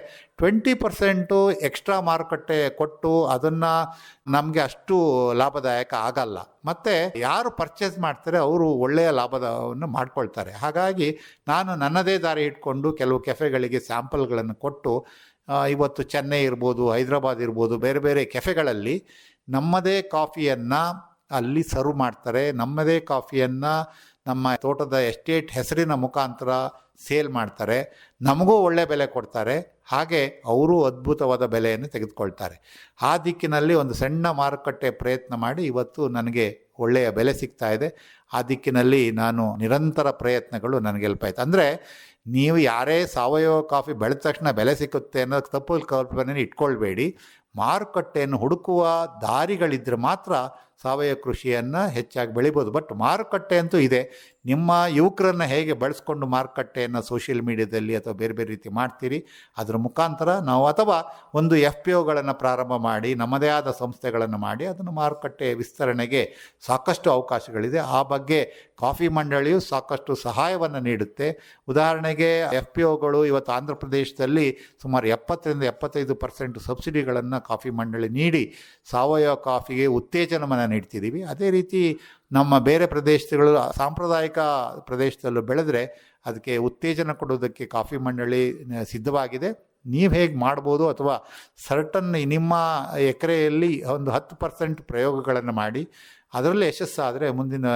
20% ಎಕ್ಸ್ಟ್ರಾ ಮಾರುಕಟ್ಟೆ ಕೊಟ್ಟು ಅದನ್ನು ನಮಗೆ ಅಷ್ಟು ಲಾಭದಾಯಕ ಆಗಲ್ಲ. ಮತ್ತು ಯಾರು ಪರ್ಚೇಸ್ ಮಾಡ್ತಾರೆ ಅವರು ಒಳ್ಳೆಯ ಲಾಭವನ್ನು ಮಾಡ್ಕೊಳ್ತಾರೆ. ಹಾಗಾಗಿ ನಾನು ನನ್ನದೇ ದಾರಿ ಇಟ್ಕೊಂಡು ಕೆಲವು ಕೆಫೆಗಳಿಗೆ ಸ್ಯಾಂಪಲ್ಗಳನ್ನು ಕೊಟ್ಟು ಇವತ್ತು ಚೆನ್ನೈ ಇರ್ಬೋದು, ಹೈದರಾಬಾದ್ ಇರ್ಬೋದು, ಬೇರೆ ಬೇರೆ ಕೆಫೆಗಳಲ್ಲಿ ನಮ್ಮದೇ ಕಾಫಿಯನ್ನು ಅಲ್ಲಿ ಸರ್ವ್ ಮಾಡ್ತಾರೆ. ನಮ್ಮದೇ ಕಾಫಿಯನ್ನು ನಮ್ಮ ತೋಟದ ಎಸ್ಟೇಟ್ ಹೆಸರಿನ ಮುಖಾಂತರ ಸೇಲ್ ಮಾಡ್ತಾರೆ, ನಮಗೂ ಒಳ್ಳೆ ಬೆಲೆ ಕೊಡ್ತಾರೆ, ಹಾಗೆ ಅವರು ಅದ್ಭುತವಾದ ಬೆಲೆಯನ್ನು ತೆಗೆದುಕೊಳ್ತಾರೆ. ಆ ದಿಕ್ಕಿನಲ್ಲಿ ಒಂದು ಸಣ್ಣ ಮಾರುಕಟ್ಟೆ ಪ್ರಯತ್ನ ಮಾಡಿ ಇವತ್ತು ನನಗೆ ಒಳ್ಳೆಯ ಬೆಲೆ ಸಿಗ್ತಾ ಇದೆ. ಆ ದಿಕ್ಕಿನಲ್ಲಿ ನಾನು ನಿರಂತರ ಪ್ರಯತ್ನಗಳು ನನಗೆ ಹೆಲ್ಪ್ ಆಯಿತು. ಅಂದರೆ ನೀವು ಯಾರೇ ಸಾವಯವ ಕಾಫಿ ಬೆಳೆದ ತಕ್ಷಣ ಬೆಲೆ ಸಿಕ್ಕುತ್ತೆ ಅನ್ನೋ ತಪ್ಪು ಕಲ್ಪನೆ ಇಟ್ಕೊಳ್ಬೇಡಿ. ಮಾರುಕಟ್ಟೆಯನ್ನು ಹುಡುಕುವ ದಾರಿಗಳಿದ್ದರೆ ಮಾತ್ರ ಸಾವಯವ ಕೃಷಿಯನ್ನು ಹೆಚ್ಚಾಗಿ ಬೆಳಿಬೋದು. ಬಟ್ ಮಾರುಕಟ್ಟೆ ಅಂತೂ ಇದೆ. ನಿಮ್ಮ ಯುವಕರನ್ನು ಹೇಗೆ ಬಳಸ್ಕೊಂಡು ಮಾರುಕಟ್ಟೆಯನ್ನು ಸೋಷಿಯಲ್ ಮೀಡಿಯಾದಲ್ಲಿ ಅಥವಾ ಬೇರೆ ಬೇರೆ ರೀತಿ ಮಾಡ್ತೀರಿ, ಅದರ ಮುಖಾಂತರ ನಾವು ಅಥವಾ ಒಂದು FPOಗಳನ್ನು ಪ್ರಾರಂಭ ಮಾಡಿ ನಮ್ಮದೇ ಆದ ಸಂಸ್ಥೆಗಳನ್ನು ಮಾಡಿ ಅದನ್ನು ಮಾರುಕಟ್ಟೆ ವಿಸ್ತರಣೆಗೆ ಸಾಕಷ್ಟು ಅವಕಾಶಗಳಿದೆ. ಆ ಬಗ್ಗೆ ಕಾಫಿ ಮಂಡಳಿಯು ಸಾಕಷ್ಟು ಸಹಾಯವನ್ನು ನೀಡುತ್ತೆ. ಉದಾಹರಣೆಗೆ FPOಗಳು ಇವತ್ತು ಆಂಧ್ರ ಪ್ರದೇಶದಲ್ಲಿ ಸುಮಾರು 70-75% ಸಬ್ಸಿಡಿಗಳನ್ನು ಕಾಫಿ ಮಂಡಳಿ ನೀಡಿ ಸಾವಯವ ಕಾಫಿಗೆ ಉತ್ತೇಜನವನ್ನು ನೀಡ್ತಿದ್ದೀವಿ. ಅದೇ ರೀತಿ ನಮ್ಮ ಬೇರೆ ಪ್ರದೇಶಗಳು ಸಾಂಪ್ರದಾಯಿಕ ಪ್ರದೇಶದಲ್ಲೂ ಬೆಳೆದರೆ ಅದಕ್ಕೆ ಉತ್ತೇಜನ ಕೊಡೋದಕ್ಕೆ ಕಾಫಿ ಮಂಡಳಿ ಸಿದ್ಧವಾಗಿದೆ. ನೀವು ಹೇಗೆ ಮಾಡ್ಬೋದು ಅಥವಾ ಸರ್ಟನ್ ನಿಮ್ಮ ಎಕರೆಯಲ್ಲಿ ಒಂದು 10% ಪ್ರಯೋಗಗಳನ್ನು ಮಾಡಿ ಅದರಲ್ಲಿ ಯಶಸ್ಸಾದರೆ ಮುಂದಿನ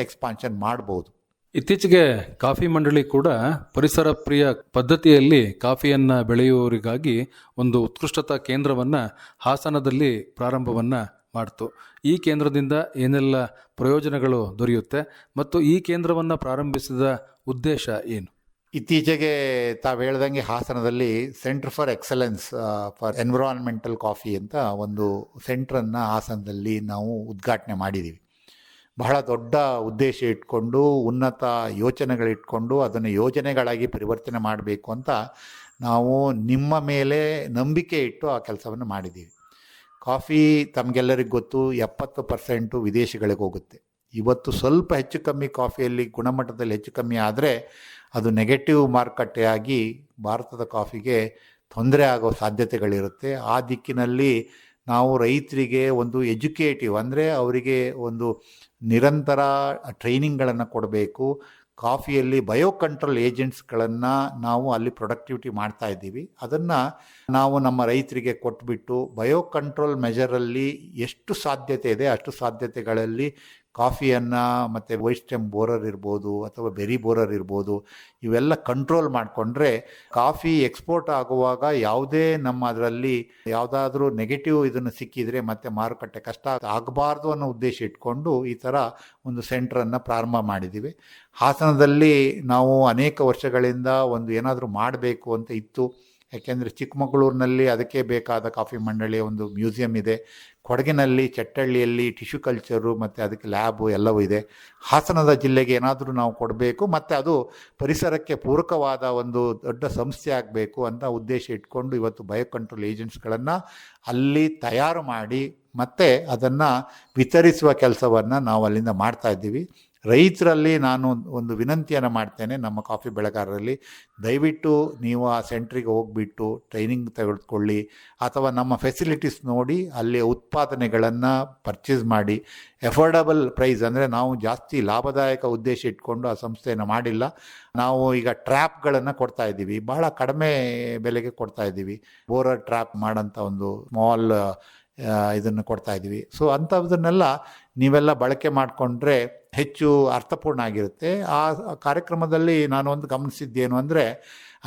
ಎಕ್ಸ್ಪಾನ್ಷನ್ ಮಾಡ್ಬೋದು. ಇತ್ತೀಚೆಗೆ ಕಾಫಿ ಮಂಡಳಿ ಕೂಡ ಪರಿಸರ ಪ್ರಿಯ ಪದ್ಧತಿಯಲ್ಲಿ ಕಾಫಿಯನ್ನು ಬೆಳೆಯುವವರಿಗಾಗಿ ಒಂದು ಉತ್ಕೃಷ್ಟತಾ ಕೇಂದ್ರವನ್ನು ಹಾಸನದಲ್ಲಿ ಪ್ರಾರಂಭವನ್ನು ಮಾಡ್ತು. ಈ ಕೇಂದ್ರದಿಂದ ಏನೆಲ್ಲ ಪ್ರಯೋಜನಗಳು ದೊರೆಯುತ್ತೆ ಮತ್ತು ಈ ಕೇಂದ್ರವನ್ನು ಪ್ರಾರಂಭಿಸಿದ ಉದ್ದೇಶ ಏನು? ಇತ್ತೀಚೆಗೆ ತಾವು ಹೇಳ್ದಂಗೆ ಹಾಸನದಲ್ಲಿ centre for excellence for environmental coffee ಅಂತ ಒಂದು ಸೆಂಟ್ರನ್ನು ಹಾಸನದಲ್ಲಿ ನಾವು ಉದ್ಘಾಟನೆ ಮಾಡಿದ್ದೀವಿ. ಬಹಳ ದೊಡ್ಡ ಉದ್ದೇಶ ಇಟ್ಕೊಂಡು ಉನ್ನತ ಯೋಚನೆಗಳಿಟ್ಕೊಂಡು ಅದನ್ನು ಯೋಜನೆಗಳಾಗಿ ಪರಿವರ್ತನೆ ಮಾಡಬೇಕು ಅಂತ ನಾವು ನಿಮ್ಮ ಮೇಲೆ ನಂಬಿಕೆ ಇಟ್ಟು ಆ ಕೆಲಸವನ್ನು ಮಾಡಿದ್ದೀವಿ. ಕಾಫಿ ತಮಗೆಲ್ಲರಿಗೂ ಗೊತ್ತು, 70% ವಿದೇಶಗಳಿಗೆ ಹೋಗುತ್ತೆ. ಇವತ್ತು ಸ್ವಲ್ಪ ಹೆಚ್ಚು ಕಮ್ಮಿ ಕಾಫಿಯಲ್ಲಿ ಗುಣಮಟ್ಟದಲ್ಲಿ ಹೆಚ್ಚು ಕಮ್ಮಿ ಆದರೆ ಅದು ನೆಗೆಟಿವ್ ಮಾರುಕಟ್ಟೆಯಾಗಿ ಭಾರತದ ಕಾಫಿಗೆ ತೊಂದರೆ ಆಗೋ ಸಾಧ್ಯತೆಗಳಿರುತ್ತೆ. ಆ ದಿಕ್ಕಿನಲ್ಲಿ ನಾವು ರೈತರಿಗೆ ಒಂದು ಎಜುಕೇಟಿವ್ ಅಂದರೆ ಅವರಿಗೆ ಒಂದು ನಿರಂತರ ಟ್ರೈನಿಂಗ್ಗಳನ್ನು ಕೊಡಬೇಕು. ಕಾಫಿಯಲ್ಲಿ ಬಯೋ ಕಂಟ್ರೋಲ್ ಏಜೆಂಟ್ಸ್ಗಳನ್ನು ನಾವು ಅಲ್ಲಿ ಪ್ರೊಡಕ್ಟಿವಿಟಿ ಮಾಡ್ತಾ ಇದ್ದೀವಿ. ಅದನ್ನು ನಾವು ನಮ್ಮ ರೈತರಿಗೆ ಕೊಟ್ಬಿಟ್ಟು ಬಯೋ ಕಂಟ್ರೋಲ್ ಮೆಜರಲ್ಲಿ ಎಷ್ಟು ಸಾಧ್ಯತೆ ಇದೆ ಅಷ್ಟು ಸಾಧ್ಯತೆಗಳಲ್ಲಿ ಕಾಫಿಯನ್ನು ಮತ್ತು ವೈಟ್ ಸ್ಟೆಮ್ ಬೋರರ್ ಇರ್ಬೋದು ಅಥವಾ ಬೆರಿ ಬೋರರ್ ಇರ್ಬೋದು, ಇವೆಲ್ಲ ಕಂಟ್ರೋಲ್ ಮಾಡಿಕೊಂಡ್ರೆ ಕಾಫಿ ಎಕ್ಸ್ಪೋರ್ಟ್ ಆಗುವಾಗ ಯಾವುದೇ ನಮ್ಮ ಅದರಲ್ಲಿ ಯಾವುದಾದ್ರೂ ನೆಗೆಟಿವ್ ಇದನ್ನು ಸಿಕ್ಕಿದರೆ ಮತ್ತು ಮಾರುಕಟ್ಟೆ ಕಷ್ಟ ಆಗಬಾರ್ದು ಅನ್ನೋ ಉದ್ದೇಶ ಇಟ್ಕೊಂಡು ಈ ಥರ ಒಂದು ಸೆಂಟ್ರನ್ನು ಪ್ರಾರಂಭ ಮಾಡಿದ್ದೀವಿ. ಹಾಸನದಲ್ಲಿ ನಾವು ಅನೇಕ ವರ್ಷಗಳಿಂದ ಒಂದು ಏನಾದರೂ ಮಾಡಬೇಕು ಅಂತ ಇತ್ತು. ಯಾಕೆಂದರೆ ಚಿಕ್ಕಮಗಳೂರಿನಲ್ಲಿ ಅದಕ್ಕೆ ಬೇಕಾದ ಕಾಫಿ ಮಂಡಳಿಯ ಒಂದು ಮ್ಯೂಸಿಯಂ ಇದೆ. ಕೊಡಗಿನಲ್ಲಿ ಚಟ್ಟಳ್ಳಿಯಲ್ಲಿ ಟಿಶ್ಯೂ ಕಲ್ಚರು ಮತ್ತು ಅದಕ್ಕೆ ಲ್ಯಾಬು ಎಲ್ಲವೂ ಇದೆ. ಹಾಸನದ ಜಿಲ್ಲೆಗೆ ಏನಾದರೂ ನಾವು ಕೊಡಬೇಕು ಮತ್ತು ಅದು ಪರಿಸರಕ್ಕೆ ಪೂರಕವಾದ ಒಂದು ದೊಡ್ಡ ಸಂಸ್ಥೆ ಆಗಬೇಕು ಅಂತ ಉದ್ದೇಶ ಇಟ್ಕೊಂಡು ಇವತ್ತು ಬಯೋ ಕಂಟ್ರೋಲ್ ಏಜೆಂಟ್ಸ್ಗಳನ್ನು ಅಲ್ಲಿ ತಯಾರು ಮಾಡಿ ಮತ್ತು ಅದನ್ನು ವಿತರಿಸುವ ಕೆಲಸವನ್ನು ನಾವು ಅಲ್ಲಿಂದ ಮಾಡ್ತಾಯಿದ್ದೀವಿ. ರೈತರಲ್ಲಿ ನಾನು ಒಂದು ವಿನಂತಿಯನ್ನು ಮಾಡ್ತೇನೆ, ನಮ್ಮ ಕಾಫಿ ಬೆಳೆಗಾರರಲ್ಲಿ, ದಯವಿಟ್ಟು ನೀವು ಆ ಸೆಂಟ್ರಿಗೆ ಹೋಗಿಬಿಟ್ಟು ಟ್ರೈನಿಂಗ್ ತೆಗೆದುಕೊಳ್ಳಿ ಅಥವಾ ನಮ್ಮ ಫೆಸಿಲಿಟೀಸ್ ನೋಡಿ ಅಲ್ಲಿ ಉತ್ಪಾದನೆಗಳನ್ನು ಪರ್ಚೇಸ್ ಮಾಡಿ. ಎಫೋರ್ಡಬಲ್ ಪ್ರೈಸ್ ಅಂದರೆ ನಾವು ಜಾಸ್ತಿ ಲಾಭದಾಯಕ ಉದ್ದೇಶ ಇಟ್ಕೊಂಡು ಆ ಸಂಸ್ಥೆಯನ್ನು ಮಾಡಿಲ್ಲ. ನಾವು ಈಗ ಟ್ರ್ಯಾಪ್ಗಳನ್ನು ಕೊಡ್ತಾಯಿದ್ದೀವಿ, ಬಹಳ ಕಡಿಮೆ ಬೆಲೆಗೆ ಕೊಡ್ತಾಯಿದ್ದೀವಿ. ಬೋರರ್ ಟ್ರ್ಯಾಪ್ ಮಾಡೋಂಥ ಒಂದು ಸ್ಮಾಲ್ ಇದನ್ನು ಕೊಡ್ತಾಯಿದ್ದೀವಿ. ಸೊ ಅಂಥದ್ದನ್ನೆಲ್ಲ ನೀವೆಲ್ಲ ಬಳಕೆ ಮಾಡಿಕೊಂಡ್ರೆ ಹೆಚ್ಚು ಅರ್ಥಪೂರ್ಣ ಆಗಿರುತ್ತೆ. ಆ ಕಾರ್ಯಕ್ರಮದಲ್ಲಿ ನಾನು ಒಂದು ಗಮನಿಸಿದ್ದೇನು ಅಂದರೆ,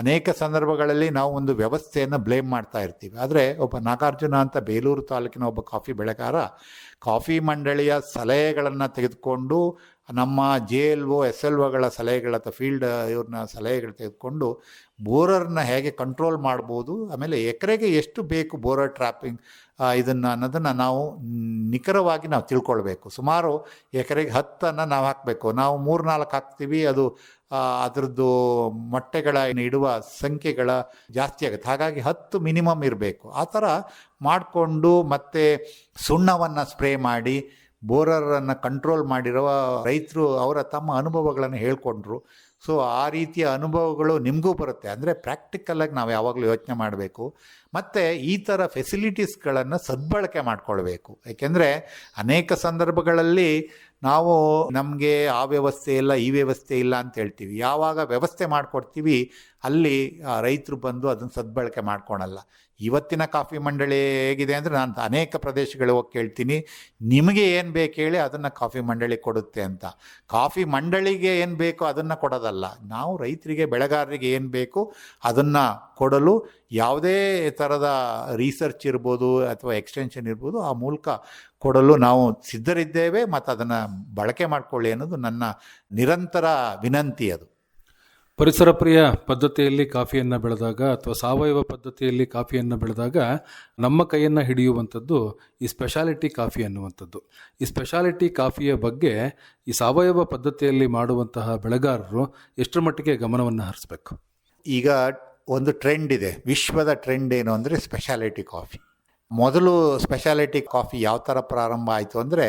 ಅನೇಕ ಸಂದರ್ಭಗಳಲ್ಲಿ ನಾವು ಒಂದು ವ್ಯವಸ್ಥೆಯನ್ನು ಬ್ಲೇಮ್ ಮಾಡ್ತಾ ಇರ್ತೀವಿ. ಆದರೆ ಒಬ್ಬ ನಾಗಾರ್ಜುನ ಅಂತ ಬೇಲೂರು ತಾಲೂಕಿನ ಒಬ್ಬ ಕಾಫಿ ಬೆಳೆಗಾರ ಕಾಫಿ ಮಂಡಳಿಯ ಸಲಹೆಗಳನ್ನು ತೆಗೆದುಕೊಂಡು ನಮ್ಮ JLO SLOಗಳ ಸಲಹೆಗಳ ಅಥವಾ ಫೀಲ್ಡ್ ಇವ್ರನ್ನ ಸಲಹೆಗಳು ತೆಗೆದುಕೊಂಡು ಬೋರರ್ನ ಹೇಗೆ ಕಂಟ್ರೋಲ್ ಮಾಡ್ಬೋದು, ಆಮೇಲೆ ಎಕರೆಗೆ ಎಷ್ಟು ಬೇಕು ಬೋರರ್ ಟ್ರ್ಯಾಪಿಂಗ್ ಅನ್ನೋದನ್ನು ನಾವು ನಿಖರವಾಗಿ ನಾವು ತಿಳ್ಕೊಳ್ಬೇಕು. ಸುಮಾರು ಎಕರೆಗೆ 10 ನಾವು ಹಾಕಬೇಕು. ನಾವು 3-4 ಹಾಕ್ತೀವಿ, ಅದು ಅದರದ್ದು ಮೊಟ್ಟೆಗಳ ಇಡುವ ಸಂಖ್ಯೆಗಳ ಜಾಸ್ತಿ ಆಗುತ್ತೆ. ಹಾಗಾಗಿ 10 ಮಿನಿಮಮ್ ಇರಬೇಕು. ಆ ಥರ ಮಾಡಿಕೊಂಡು ಮತ್ತು ಸುಣ್ಣವನ್ನು ಸ್ಪ್ರೇ ಮಾಡಿ ಬೋರರನ್ನು ಕಂಟ್ರೋಲ್ ಮಾಡಿರುವ ರೈತರು ಅವರ ತಮ್ಮ ಅನುಭವಗಳನ್ನು ಹೇಳ್ಕೊಂಡ್ರು. ಸೊ ಆ ರೀತಿಯ ಅನುಭವಗಳು ನಿಮಗೂ ಬರುತ್ತೆ. ಅಂದರೆ ಪ್ರಾಕ್ಟಿಕಲಾಗಿ ನಾವು ಯಾವಾಗಲೂ ಯೋಚನೆ ಮಾಡಬೇಕು ಮತ್ತು ಈ ಥರ ಫೆಸಿಲಿಟೀಸ್ಗಳನ್ನು ಸದ್ಬಳಕೆ ಮಾಡಿಕೊಳ್ಬೇಕು. ಏಕೆಂದರೆ ಅನೇಕ ಸಂದರ್ಭಗಳಲ್ಲಿ ನಾವು ನಮಗೆ ಆ ವ್ಯವಸ್ಥೆ ಇಲ್ಲ ಈ ವ್ಯವಸ್ಥೆ ಇಲ್ಲ ಅಂತ ಹೇಳ್ತೀವಿ. ಯಾವಾಗ ವ್ಯವಸ್ಥೆ ಮಾಡಿಕೊಡ್ತೀವಿ ಅಲ್ಲಿ ರೈತರು ಬಂದು ಅದನ್ನು ಸದ್ಬಳಕೆ ಮಾಡ್ಕೊಳಲ್ಲ. ಇವತ್ತಿನ ಕಾಫಿ ಮಂಡಳಿ ಹೇಗಿದೆ ಅಂದರೆ, ನಾನು ಅನೇಕ ಪ್ರದೇಶಗಳಿಗೆ ಹೋಗಿ ಕೇಳ್ತೀನಿ, ನಿಮಗೆ ಏನು ಬೇಕು ಹೇಳಿ ಅದನ್ನು ಕಾಫಿ ಮಂಡಳಿ ಕೊಡುತ್ತೆ ಅಂತ. ಕಾಫಿ ಮಂಡಳಿಗೆ ಏನು ಬೇಕೋ ಅದನ್ನು ಕೊಡೋದಲ್ಲ, ನಾವು ರೈತರಿಗೆ ಬೆಳೆಗಾರರಿಗೆ ಏನು ಬೇಕು ಅದನ್ನು ಕೊಡಲು ಯಾವುದೇ ಥರದ ರಿಸರ್ಚ್ ಇರ್ಬೋದು ಅಥವಾ ಎಕ್ಸ್ಟೆನ್ಷನ್ ಇರ್ಬೋದು, ಆ ಮೂಲಕ ಕೊಡಲು ನಾವು ಸಿದ್ಧರಿದ್ದೇವೆ ಮತ್ತು ಅದನ್ನು ಬಳಕೆ ಮಾಡಿಕೊಳ್ಳಿ ಅನ್ನೋದು ನನ್ನ ನಿರಂತರ ವಿನಂತಿ. ಅದು ಪರಿಸರ ಪ್ರಿಯ ಪದ್ಧತಿಯಲ್ಲಿ ಕಾಫಿಯನ್ನು ಬೆಳೆದಾಗ ಅಥವಾ ಸಾವಯವ ಪದ್ಧತಿಯಲ್ಲಿ ಕಾಫಿಯನ್ನು ಬೆಳೆದಾಗ ನಮ್ಮ ಕೈಯನ್ನು ಹಿಡಿಯುವಂಥದ್ದು ಈ ಸ್ಪೆಷಾಲಿಟಿ ಕಾಫಿ ಅನ್ನುವಂಥದ್ದು. ಈ ಸ್ಪೆಷಾಲಿಟಿ ಕಾಫಿಯ ಬಗ್ಗೆ ಈ ಸಾವಯವ ಪದ್ಧತಿಯಲ್ಲಿ ಮಾಡುವಂತಹ ಬೆಳೆಗಾರರು ಎಷ್ಟರ ಮಟ್ಟಿಗೆ ಗಮನವನ್ನು ಹರಿಸಬೇಕು? ಈಗ ಒಂದು ಟ್ರೆಂಡ್ ಇದೆ, ವಿಶ್ವದ ಟ್ರೆಂಡ್ ಏನು ಅಂದರೆ ಸ್ಪೆಷಾಲಿಟಿ ಕಾಫಿ. ಮೊದಲು ಸ್ಪೆಷಾಲಿಟಿ ಕಾಫಿ ಯಾವ ಥರ ಪ್ರಾರಂಭ ಆಯಿತು ಅಂದರೆ,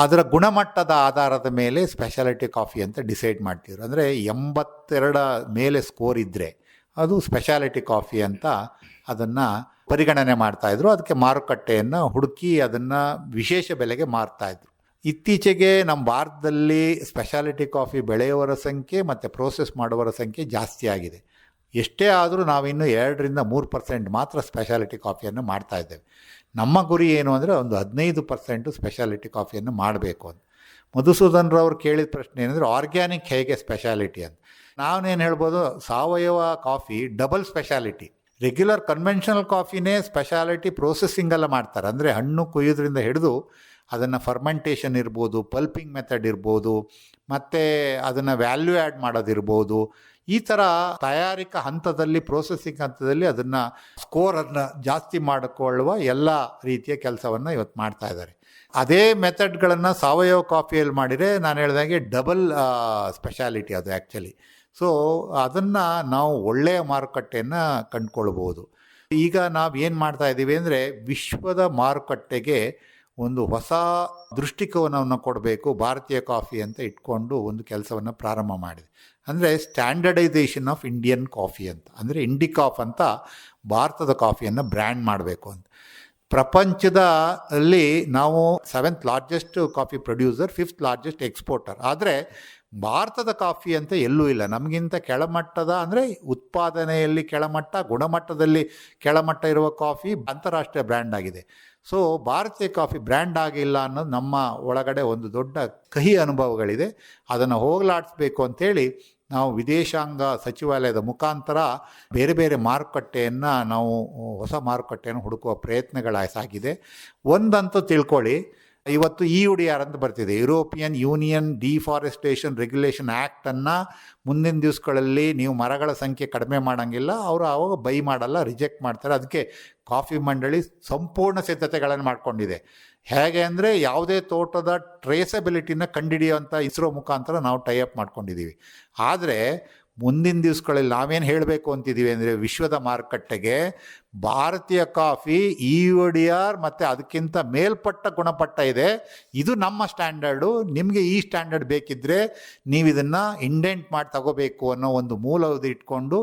ಅದರ ಗುಣಮಟ್ಟದ ಆಧಾರದ ಮೇಲೆ ಸ್ಪೆಷಾಲಿಟಿ ಕಾಫಿ ಅಂತ ಡಿಸೈಡ್ ಮಾಡ್ತಿದ್ರು. ಅಂದರೆ 82 ಮೇಲೆ ಸ್ಕೋರ್ ಇದ್ದರೆ ಅದು ಸ್ಪೆಷಾಲಿಟಿ ಕಾಫಿ ಅಂತ ಅದನ್ನು ಪರಿಗಣನೆ ಮಾಡ್ತಾಯಿದ್ರು. ಅದಕ್ಕೆ ಮಾರುಕಟ್ಟೆಯನ್ನು ಹುಡುಕಿ ಅದನ್ನು ವಿಶೇಷ ಬೆಲೆಗೆ ಮಾರ್ತಾಯಿದ್ರು. ಇತ್ತೀಚೆಗೆ ನಮ್ಮ ಭಾರತದಲ್ಲಿ ಸ್ಪೆಷಾಲಿಟಿ ಕಾಫಿ ಬೆಳೆಯುವವರ ಸಂಖ್ಯೆ ಮತ್ತು ಪ್ರೋಸೆಸ್ ಮಾಡುವವರ ಸಂಖ್ಯೆ ಜಾಸ್ತಿ ಆಗಿದೆ. ಎಷ್ಟೇ ಆದರೂ ನಾವಿನ್ನು 2-3% ಮಾತ್ರ ಸ್ಪೆಷಾಲಿಟಿ ಕಾಫಿಯನ್ನು ಮಾಡ್ತಾಯಿದ್ದೇವೆ. ನಮ್ಮ ಗುರಿ ಏನು ಅಂದರೆ ಒಂದು 15% ಸ್ಪೆಷಾಲಿಟಿ ಕಾಫಿಯನ್ನು ಮಾಡಬೇಕು ಅಂತ. ಮಧುಸೂದನ್ರವ್ರು ಕೇಳಿದ ಪ್ರಶ್ನೆ ಏನಂದರೆ, ಆರ್ಗ್ಯಾನಿಕ್ ಹೇಗೆ ಸ್ಪೆಷಾಲಿಟಿ ಅಂತ. ನಾವೇನು ಹೇಳ್ಬೋದು, ಸಾವಯವ coffee double speciality. Regular conventional ಕಾಫಿನೇ ಸ್ಪೆಷಾಲಿಟಿ ಪ್ರೋಸೆಸ್ಸಿಂಗೆಲ್ಲ ಮಾಡ್ತಾರೆ. ಅಂದರೆ ಹಣ್ಣು ಕೊಯ್ಯೋದ್ರಿಂದ ಹಿಡಿದು ಅದನ್ನು ಫರ್ಮೆಂಟೇಷನ್ ಇರ್ಬೋದು, ಪಲ್ಪಿಂಗ್ ಮೆಥಡ್ ಇರ್ಬೋದು, ಮತ್ತು ಅದನ್ನು ವ್ಯಾಲ್ಯೂ ಆ್ಯಡ್ ಮಾಡೋದಿರ್ಬೋದು. ಈ ಥರ ತಯಾರಿಕಾ ಹಂತದಲ್ಲಿ, ಪ್ರೋಸೆಸ್ಸಿಂಗ್ ಹಂತದಲ್ಲಿ ಅದನ್ನು ಸ್ಕೋರನ್ನು ಜಾಸ್ತಿ ಮಾಡಿಕೊಳ್ಳುವ ಎಲ್ಲ ರೀತಿಯ ಕೆಲಸವನ್ನು ಇವತ್ತು ಮಾಡ್ತಾ ಇದ್ದಾರೆ. ಅದೇ ಮೆಥಡ್ಗಳನ್ನು ಸಾವಯವ ಕಾಫಿಯಲ್ಲಿ ಮಾಡಿದರೆ ನಾನು ಹೇಳಿದಾಗೆ ಡಬಲ್ ಸ್ಪೆಷಾಲಿಟಿ ಅದು ಆ್ಯಕ್ಚುಲಿ. ಸೊ ಅದನ್ನು ನಾವು ಒಳ್ಳೆಯ ಮಾರುಕಟ್ಟೆಯನ್ನು ಕಂಡುಕೊಳ್ಬೋದು. ಈಗ ನಾವು ಏನು ಮಾಡ್ತಾ ಇದ್ದೀವಿ ಅಂದರೆ, ವಿಶ್ವದ ಮಾರುಕಟ್ಟೆಗೆ ಒಂದು ಹೊಸ ದೃಷ್ಟಿಕೋನವನ್ನು ಕೊಡಬೇಕು ಭಾರತೀಯ ಕಾಫಿ ಅಂತ ಇಟ್ಕೊಂಡು ಒಂದು ಕೆಲಸವನ್ನು ಪ್ರಾರಂಭ ಮಾಡಿದೆ. ಅಂದರೆ ಸ್ಟ್ಯಾಂಡರ್ಡೈಸೇಷನ್ ಆಫ್ ಇಂಡಿಯನ್ ಕಾಫಿ ಅಂತ, ಅಂದರೆ ಇಂಡಿಕಾಫ್ ಅಂತ ಭಾರತದ ಕಾಫಿಯನ್ನು ಬ್ರ್ಯಾಂಡ್ ಮಾಡಬೇಕು ಅಂತ. ಪ್ರಪಂಚದಲ್ಲಿ ನಾವು 7th largest coffee producer, 5th largest exporter. ಆದರೆ ಭಾರತದ ಕಾಫಿ ಅಂತ ಎಲ್ಲೂ ಇಲ್ಲ. ನಮಗಿಂತ ಕೆಳಮಟ್ಟದ, ಅಂದರೆ ಉತ್ಪಾದನೆಯಲ್ಲಿ ಕೆಳಮಟ್ಟ, ಗುಣಮಟ್ಟದಲ್ಲಿ ಕೆಳಮಟ್ಟ ಇರುವ ಕಾಫಿ ಅಂತಾರಾಷ್ಟ್ರೀಯ ಬ್ರ್ಯಾಂಡ್ ಆಗಿದೆ. ಸೊ ಭಾರತೀಯ ಕಾಫಿ ಬ್ರ್ಯಾಂಡ್ ಆಗಿಲ್ಲ ಅನ್ನೋದು ನಮ್ಮ ಒಳಗಡೆ ಒಂದು ದೊಡ್ಡ ಕಹಿ ಅನುಭವಗಳಿದೆ. ಅದನ್ನು ಹೋಗಲಾಡಿಸ್ಬೇಕು ಅಂಥೇಳಿ ನಾವು ವಿದೇಶಾಂಗ ಸಚಿವಾಲಯದ ಮುಖಾಂತರ ಬೇರೆ ಬೇರೆ ಮಾರುಕಟ್ಟೆಯನ್ನು ನಾವು ಹೊಸ ಮಾರುಕಟ್ಟೆಯನ್ನು ಹುಡುಕುವ ಪ್ರಯತ್ನಗಳಾಗಿದೆ. ಒಂದಂತೂ ತಿಳ್ಕೊಳ್ಳಿ, ಇವತ್ತು EUDR ಅಂತ ಬರ್ತಿದೆ, ಯುರೋಪಿಯನ್ ಯೂನಿಯನ್ ಡಿಫಾರೆಸ್ಟೇಷನ್ ರೆಗ್ಯುಲೇಷನ್ ಆ್ಯಕ್ಟನ್ನು ಮುಂದಿನ ದಿವಸಗಳಲ್ಲಿ ನೀವು ಮರಗಳ ಸಂಖ್ಯೆ ಕಡಿಮೆ ಮಾಡೋಂಗಿಲ್ಲ, ಅವರು ಆವಾಗ ಬೈ ಮಾಡಲ್ಲ, ರಿಜೆಕ್ಟ್ ಮಾಡ್ತಾರೆ. ಅದಕ್ಕೆ ಕಾಫಿ ಮಂಡಳಿ ಸಂಪೂರ್ಣ ಸಿದ್ಧತೆಗಳನ್ನು ಮಾಡಿಕೊಂಡಿದೆ. ಹೇಗೆ ಅಂದರೆ, ಯಾವುದೇ ತೋಟದ ಟ್ರೇಸಬಿಲಿಟಿನ ಕಂಡುಹಿಡಿಯುವಂಥ ಇಸ್ರೋ ಮುಖಾಂತರ ನಾವು ಟೈಅಪ್ ಮಾಡ್ಕೊಂಡಿದ್ದೀವಿ. ಆದರೆ ಮುಂದಿನ ದಿವಸಗಳಲ್ಲಿ ನಾವೇನು ಹೇಳಬೇಕು ಅಂತಿದ್ದೀವಿ ಅಂದರೆ, ವಿಶ್ವದ ಮಾರುಕಟ್ಟೆಗೆ ಭಾರತೀಯ ಕಾಫಿ EUDR ಮತ್ತು ಅದಕ್ಕಿಂತ ಮೇಲ್ಪಟ್ಟ ಗುಣಪಟ್ಟ ಇದೆ, ಇದು ನಮ್ಮ ಸ್ಟ್ಯಾಂಡರ್ಡು. ನಿಮಗೆ ಈ ಸ್ಟ್ಯಾಂಡರ್ಡ್ ಬೇಕಿದ್ದರೆ ನೀವು ಇದನ್ನು ಇಂಡೆಂಟ್ ಮಾಡಿ ತಗೋಬೇಕು ಅನ್ನೋ ಒಂದು ಮೂಲ ಇಟ್ಕೊಂಡು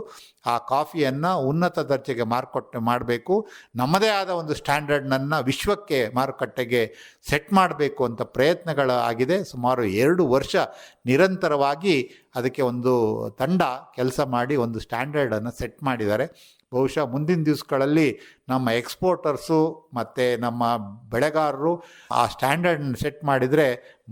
ಆ ಕಾಫಿಯನ್ನು ಉನ್ನತ ದರ್ಜೆಗೆ ಮಾರುಕಟ್ಟೆ ಮಾಡಬೇಕು. ನಮ್ಮದೇ ಆದ ಒಂದು ಸ್ಟ್ಯಾಂಡರ್ಡ್ನನ್ನು ವಿಶ್ವಕ್ಕೆ ಮಾರುಕಟ್ಟೆಗೆ ಸೆಟ್ ಮಾಡಬೇಕು ಅಂತ ಪ್ರಯತ್ನಗಳಾಗಿದೆ. ಸುಮಾರು 2 ವರ್ಷ ನಿರಂತರವಾಗಿ ಅದಕ್ಕೆ ಒಂದು ತಂಡ ಕೆಲಸ ಮಾಡಿ ಒಂದು ಸ್ಟ್ಯಾಂಡರ್ಡನ್ನು ಸೆಟ್ ಮಾಡಿದ್ದಾರೆ. ಬಹುಶಃ ಮುಂದಿನ ದಿವಸಗಳಲ್ಲಿ ನಮ್ಮ ಎಕ್ಸ್ಪೋರ್ಟರ್ಸು ಮತ್ತು ನಮ್ಮ ಬೆಳೆಗಾರರು ಆ ಸ್ಟ್ಯಾಂಡರ್ಡನ್ನು ಸೆಟ್ ಮಾಡಿದರೆ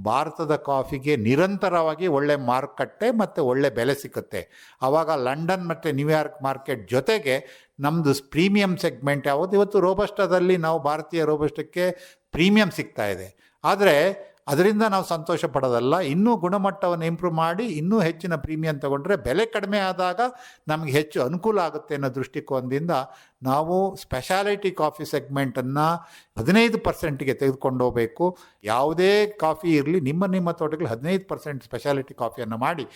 ಭಾರತದ ಕಾಫಿಗೆ ನಿರಂತರವಾಗಿ ಒಳ್ಳೆ ಮಾರುಕಟ್ಟೆ ಮತ್ತು ಒಳ್ಳೆ ಬೆಲೆ ಸಿಕ್ಕುತ್ತೆ. ಆವಾಗ ಲಂಡನ್ ಮತ್ತು ನ್ಯೂಯಾರ್ಕ್ ಮಾರ್ಕೆಟ್ ಜೊತೆಗೆ ನಮ್ಮದು ಪ್ರೀಮಿಯಂ ಸೆಗ್ಮೆಂಟ್ ಯಾವುದು, ಇವತ್ತು ರೋಬಸ್ಟಾದಲ್ಲಿ ನಾವು ಭಾರತೀಯ ರೋಬಸ್ಟಕ್ಕೆ ಪ್ರೀಮಿಯಂ ಸಿಗ್ತಾ ಇದೆ. ಆದರೆ ಅದರಿಂದ ನಾವು ಸಂತೋಷ ಪಡೋದಲ್ಲ, ಇನ್ನೂ ಗುಣಮಟ್ಟವನ್ನು ಇಂಪ್ರೂವ್ ಮಾಡಿ ಇನ್ನೂ ಹೆಚ್ಚಿನ ಪ್ರೀಮಿಯಂ ತಗೊಂಡ್ರೆ ಬೆಲೆ ಕಡಿಮೆ ಆದಾಗ ನಮಗೆ ಹೆಚ್ಚು ಅನುಕೂಲ ಆಗುತ್ತೆ ಅನ್ನೋ ದೃಷ್ಟಿಕೋನದಿಂದ ನಾವು ಸ್ಪೆಷಾಲಿಟಿ ಕಾಫಿ ಸೆಗ್ಮೆಂಟನ್ನು 15%ಗೆ ತೆಗೆದುಕೊಂಡು ಹೋಗಬೇಕು. ಯಾವುದೇ ಕಾಫಿ ಇರಲಿ, ನಿಮ್ಮ ತೋಟಗಳು 15% ಸ್ಪೆಷಾಲಿಟಿ ಕಾಫಿಯನ್ನು ಮಾಡಿ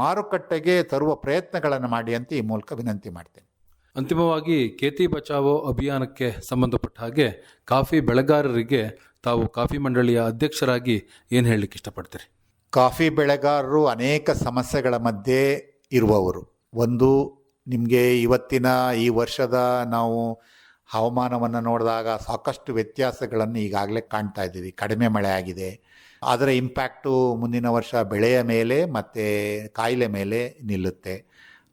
ಮಾರುಕಟ್ಟೆಗೆ ತರುವ ಪ್ರಯತ್ನಗಳನ್ನು ಮಾಡಿ ಅಂತ ಈ ಮೂಲಕ ವಿನಂತಿ ಮಾಡ್ತೇನೆ. ಅಂತಿಮವಾಗಿ ಖೇತಿ ಬಚಾವೋ ಅಭಿಯಾನಕ್ಕೆ ಸಂಬಂಧಪಟ್ಟ ಹಾಗೆ ಕಾಫಿ ಬೆಳೆಗಾರರಿಗೆ ತಾವು ಕಾಫಿ ಮಂಡಳಿಯ ಅಧ್ಯಕ್ಷರಾಗಿ ಏನು ಹೇಳಲಿಕ್ಕೆ ಇಷ್ಟಪಡ್ತೀರಿ? ಕಾಫಿ ಬೆಳೆಗಾರರು ಅನೇಕ ಸಮಸ್ಯೆಗಳ ಮಧ್ಯೆ ಇರುವವರು. ಒಂದು, ನಿಮಗೆ ಇವತ್ತಿನ ಈ ವರ್ಷದ ನಾವು ಹವಾಮಾನವನ್ನು ನೋಡಿದಾಗ ಸಾಕಷ್ಟು ವ್ಯತ್ಯಾಸಗಳನ್ನು ಈಗಾಗಲೇ ಕಾಣ್ತಾ ಇದ್ದೀವಿ. ಕಡಿಮೆ ಮಳೆ ಆಗಿದೆ, ಅದರ ಇಂಪ್ಯಾಕ್ಟು ಮುಂದಿನ ವರ್ಷ ಬೆಳೆಯ ಮೇಲೆ ಮತ್ತು ಕಾಯಿಲೆ ಮೇಲೆ ನಿಲ್ಲುತ್ತೆ.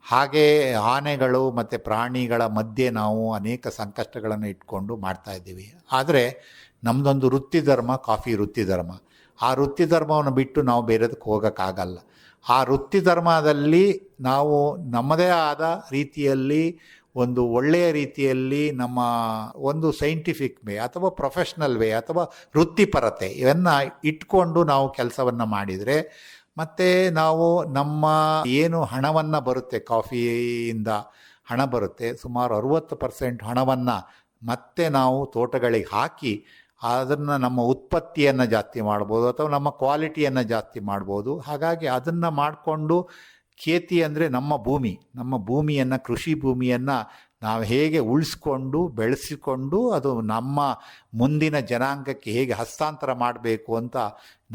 ಹಾಗೆ ಆನೆಗಳು ಮತ್ತು ಪ್ರಾಣಿಗಳ ಮಧ್ಯೆ ನಾವು ಅನೇಕ ಸಂಕಷ್ಟಗಳನ್ನು ಇಟ್ಕೊಂಡು ಮಾಡ್ತಾ ಇದ್ದೀವಿ. ಆದರೆ ನಮ್ಮದೊಂದು ವೃತ್ತಿ ಧರ್ಮ, ಕಾಫಿ ವೃತ್ತಿ ಧರ್ಮ. ಆ ವೃತ್ತಿ ಧರ್ಮವನ್ನು ಬಿಟ್ಟು ನಾವು ಬೇರೆದಕ್ಕೆ ಹೋಗೋಕ್ಕಾಗಲ್ಲ. ಆ ವೃತ್ತಿ ಧರ್ಮದಲ್ಲಿ ನಾವು ನಮ್ಮದೇ ಆದ ರೀತಿಯಲ್ಲಿ ಒಂದು ಒಳ್ಳೆಯ ರೀತಿಯಲ್ಲಿ ನಮ್ಮ ಒಂದು ಸೈಂಟಿಫಿಕ್ ವೇ ಅಥವಾ ಪ್ರೊಫೆಷ್ನಲ್ ವೇ ಅಥವಾ ವೃತ್ತಿಪರತೆ ಇವನ್ನು ಇಟ್ಕೊಂಡು ನಾವು ಕೆಲಸವನ್ನು ಮಾಡಿದರೆ, ಮತ್ತು ನಾವು ನಮ್ಮ ಏನು ಹಣವನ್ನು ಬರುತ್ತೆ, ಕಾಫಿಯಿಂದ ಹಣ ಬರುತ್ತೆ, ಸುಮಾರು 60% ಹಣವನ್ನು ಮತ್ತೆ ನಾವು ತೋಟಗಳಿಗೆ ಹಾಕಿ ಅದನ್ನು ನಮ್ಮ ಉತ್ಪತ್ತಿಯನ್ನು ಜಾಸ್ತಿ ಮಾಡ್ಬೋದು ಅಥವಾ ನಮ್ಮ ಕ್ವಾಲಿಟಿಯನ್ನು ಜಾಸ್ತಿ ಮಾಡ್ಬೋದು. ಹಾಗಾಗಿ ಅದನ್ನು ಮಾಡಿಕೊಂಡು ಖೇತಿ ಅಂದರೆ ನಮ್ಮ ಭೂಮಿಯನ್ನು, ಕೃಷಿ ಭೂಮಿಯನ್ನು ನಾವು ಹೇಗೆ ಉಳಿಸ್ಕೊಂಡು ಬೆಳೆಸಿಕೊಂಡು ಅದು ನಮ್ಮ ಮುಂದಿನ ಜನಾಂಗಕ್ಕೆ ಹೇಗೆ ಹಸ್ತಾಂತರ ಮಾಡಬೇಕು ಅಂತ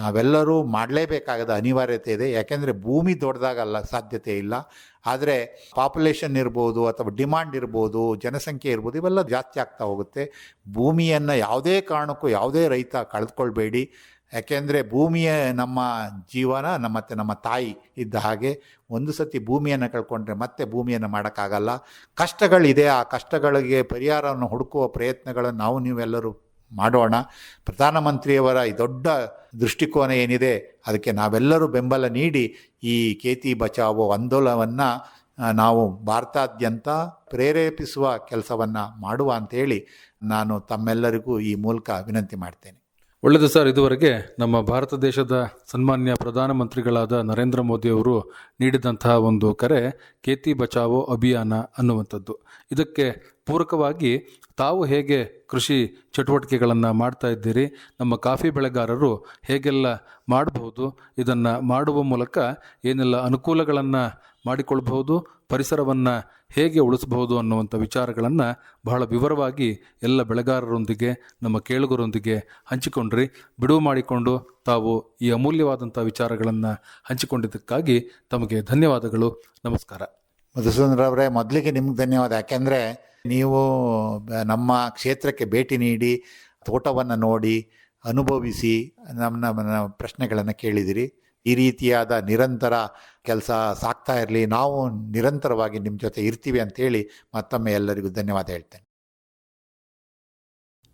ನಾವೆಲ್ಲರೂ ಮಾಡಲೇಬೇಕಾದ ಅನಿವಾರ್ಯತೆ ಇದೆ. ಯಾಕೆಂದರೆ ಭೂಮಿ ದೊಡ್ಡದಾಗಲ್ಲ, ಸಾಧ್ಯತೆ ಇಲ್ಲ. ಆದರೆ ಪಾಪ್ಯುಲೇಷನ್ ಇರ್ಬೋದು ಅಥವಾ ಡಿಮಾಂಡ್ ಇರ್ಬೋದು, ಜನಸಂಖ್ಯೆ ಇರ್ಬೋದು, ಇವೆಲ್ಲ ಜಾಸ್ತಿ ಆಗ್ತಾ ಹೋಗುತ್ತೆ. ಭೂಮಿಯನ್ನು ಯಾವುದೇ ಕಾರಣಕ್ಕೂ ಯಾವುದೇ ರೈತ ಕಳೆದುಕೊಳ್ಬೇಡಿ. ಯಾಕೆಂದರೆ ಭೂಮಿಯ ನಮ್ಮ ಜೀವನ ಮತ್ತು ನಮ್ಮ ತಾಯಿ ಇದ್ದ ಹಾಗೆ. ಒಂದು ಸತಿ ಭೂಮಿಯನ್ನು ಕಳ್ಕೊಂಡ್ರೆ ಮತ್ತೆ ಭೂಮಿಯನ್ನು ಮಾಡೋಕ್ಕಾಗಲ್ಲ. ಕಷ್ಟಗಳಿದೆ, ಆ ಕಷ್ಟಗಳಿಗೆ ಪರಿಹಾರವನ್ನು ಹುಡುಕುವ ಪ್ರಯತ್ನಗಳನ್ನು ನಾವು ನೀವೆಲ್ಲರೂ ಮಾಡೋಣ. ಪ್ರಧಾನಮಂತ್ರಿಯವರ ಈ ದೊಡ್ಡ ದೃಷ್ಟಿಕೋನ ಏನಿದೆ ಅದಕ್ಕೆ ನಾವೆಲ್ಲರೂ ಬೆಂಬಲ ನೀಡಿ ಈ ಖೇತಿ ಬಚಾವೋ ಆಂದೋಲನವನ್ನು ನಾವು ಭಾರತಾದ್ಯಂತ ಪ್ರೇರೇಪಿಸುವ ಕೆಲಸವನ್ನು ಮಾಡುವ ಅಂತೇಳಿ ನಾನು ತಮ್ಮೆಲ್ಲರಿಗೂ ಈ ಮೂಲಕ ವಿನಂತಿ ಮಾಡ್ತೇನೆ. ಒಳ್ಳೆಯದು ಸರ್. ಇದುವರೆಗೆ ನಮ್ಮ ಭಾರತ ದೇಶದ ಸನ್ಮಾನ್ಯ ಪ್ರಧಾನಮಂತ್ರಿಗಳಾದ ನರೇಂದ್ರ ಮೋದಿಯವರು ನೀಡಿದಂತಹ ಒಂದು ಕರೆ ಖೇತಿ ಬಚಾವೋ ಅಭಿಯಾನ ಅನ್ನುವಂಥದ್ದು. ಇದಕ್ಕೆ ಪೂರಕವಾಗಿ ತಾವು ಹೇಗೆ ಕೃಷಿ ಚಟುವಟಿಕೆಗಳನ್ನು ಮಾಡ್ತಾ ಇದ್ದೀರಿ, ನಮ್ಮ ಕಾಫಿ ಬೆಳೆಗಾರರು ಹೇಗೆಲ್ಲ ಮಾಡಬಹುದು, ಇದನ್ನು ಮಾಡುವ ಮೂಲಕ ಏನೆಲ್ಲ ಅನುಕೂಲಗಳನ್ನು ಮಾಡಿಕೊಳ್ಬಹುದು, ಪರಿಸರವನ್ನು ಹೇಗೆ ಉಳಿಸಬಹುದು ಅನ್ನುವಂಥ ವಿಚಾರಗಳನ್ನು ಬಹಳ ವಿವರವಾಗಿ ಎಲ್ಲ ಬೆಳೆಗಾರರೊಂದಿಗೆ, ನಮ್ಮ ಕೇಳುಗರೊಂದಿಗೆ ಹಂಚಿಕೊಂಡ್ರಿ. ಬಿಡುವು ಮಾಡಿಕೊಂಡು ತಾವು ಈ ಅಮೂಲ್ಯವಾದಂಥ ವಿಚಾರಗಳನ್ನು ಹಂಚಿಕೊಂಡಿದ್ದಕ್ಕಾಗಿ ತಮಗೆ ಧನ್ಯವಾದಗಳು. ನಮಸ್ಕಾರ. ಮಧುಸೂದನ್ ಅವರೇ, ಮೊದಲಿಗೆ ನಿಮ್ಗೆ ಧನ್ಯವಾದ. ಯಾಕೆಂದರೆ ನೀವು ನಮ್ಮ ಕ್ಷೇತ್ರಕ್ಕೆ ಭೇಟಿ ನೀಡಿ ತೋಟವನ್ನು ನೋಡಿ ಅನುಭವಿಸಿ ನಮ್ಮ ಪ್ರಶ್ನೆಗಳನ್ನು ಕೇಳಿದಿರಿ. ಈ ರೀತಿಯಾದ ನಿರಂತರ ಕೆಲಸ ಸಾಗ್ತಾ ಇರಲಿ, ನಾವು ನಿರಂತರವಾಗಿ ನಿಮ್ಮ ಜೊತೆ ಇರ್ತೀವಿ ಅಂತೇಳಿ ಮತ್ತೊಮ್ಮೆ ಎಲ್ಲರಿಗೂ ಧನ್ಯವಾದ ಹೇಳ್ತೇನೆ.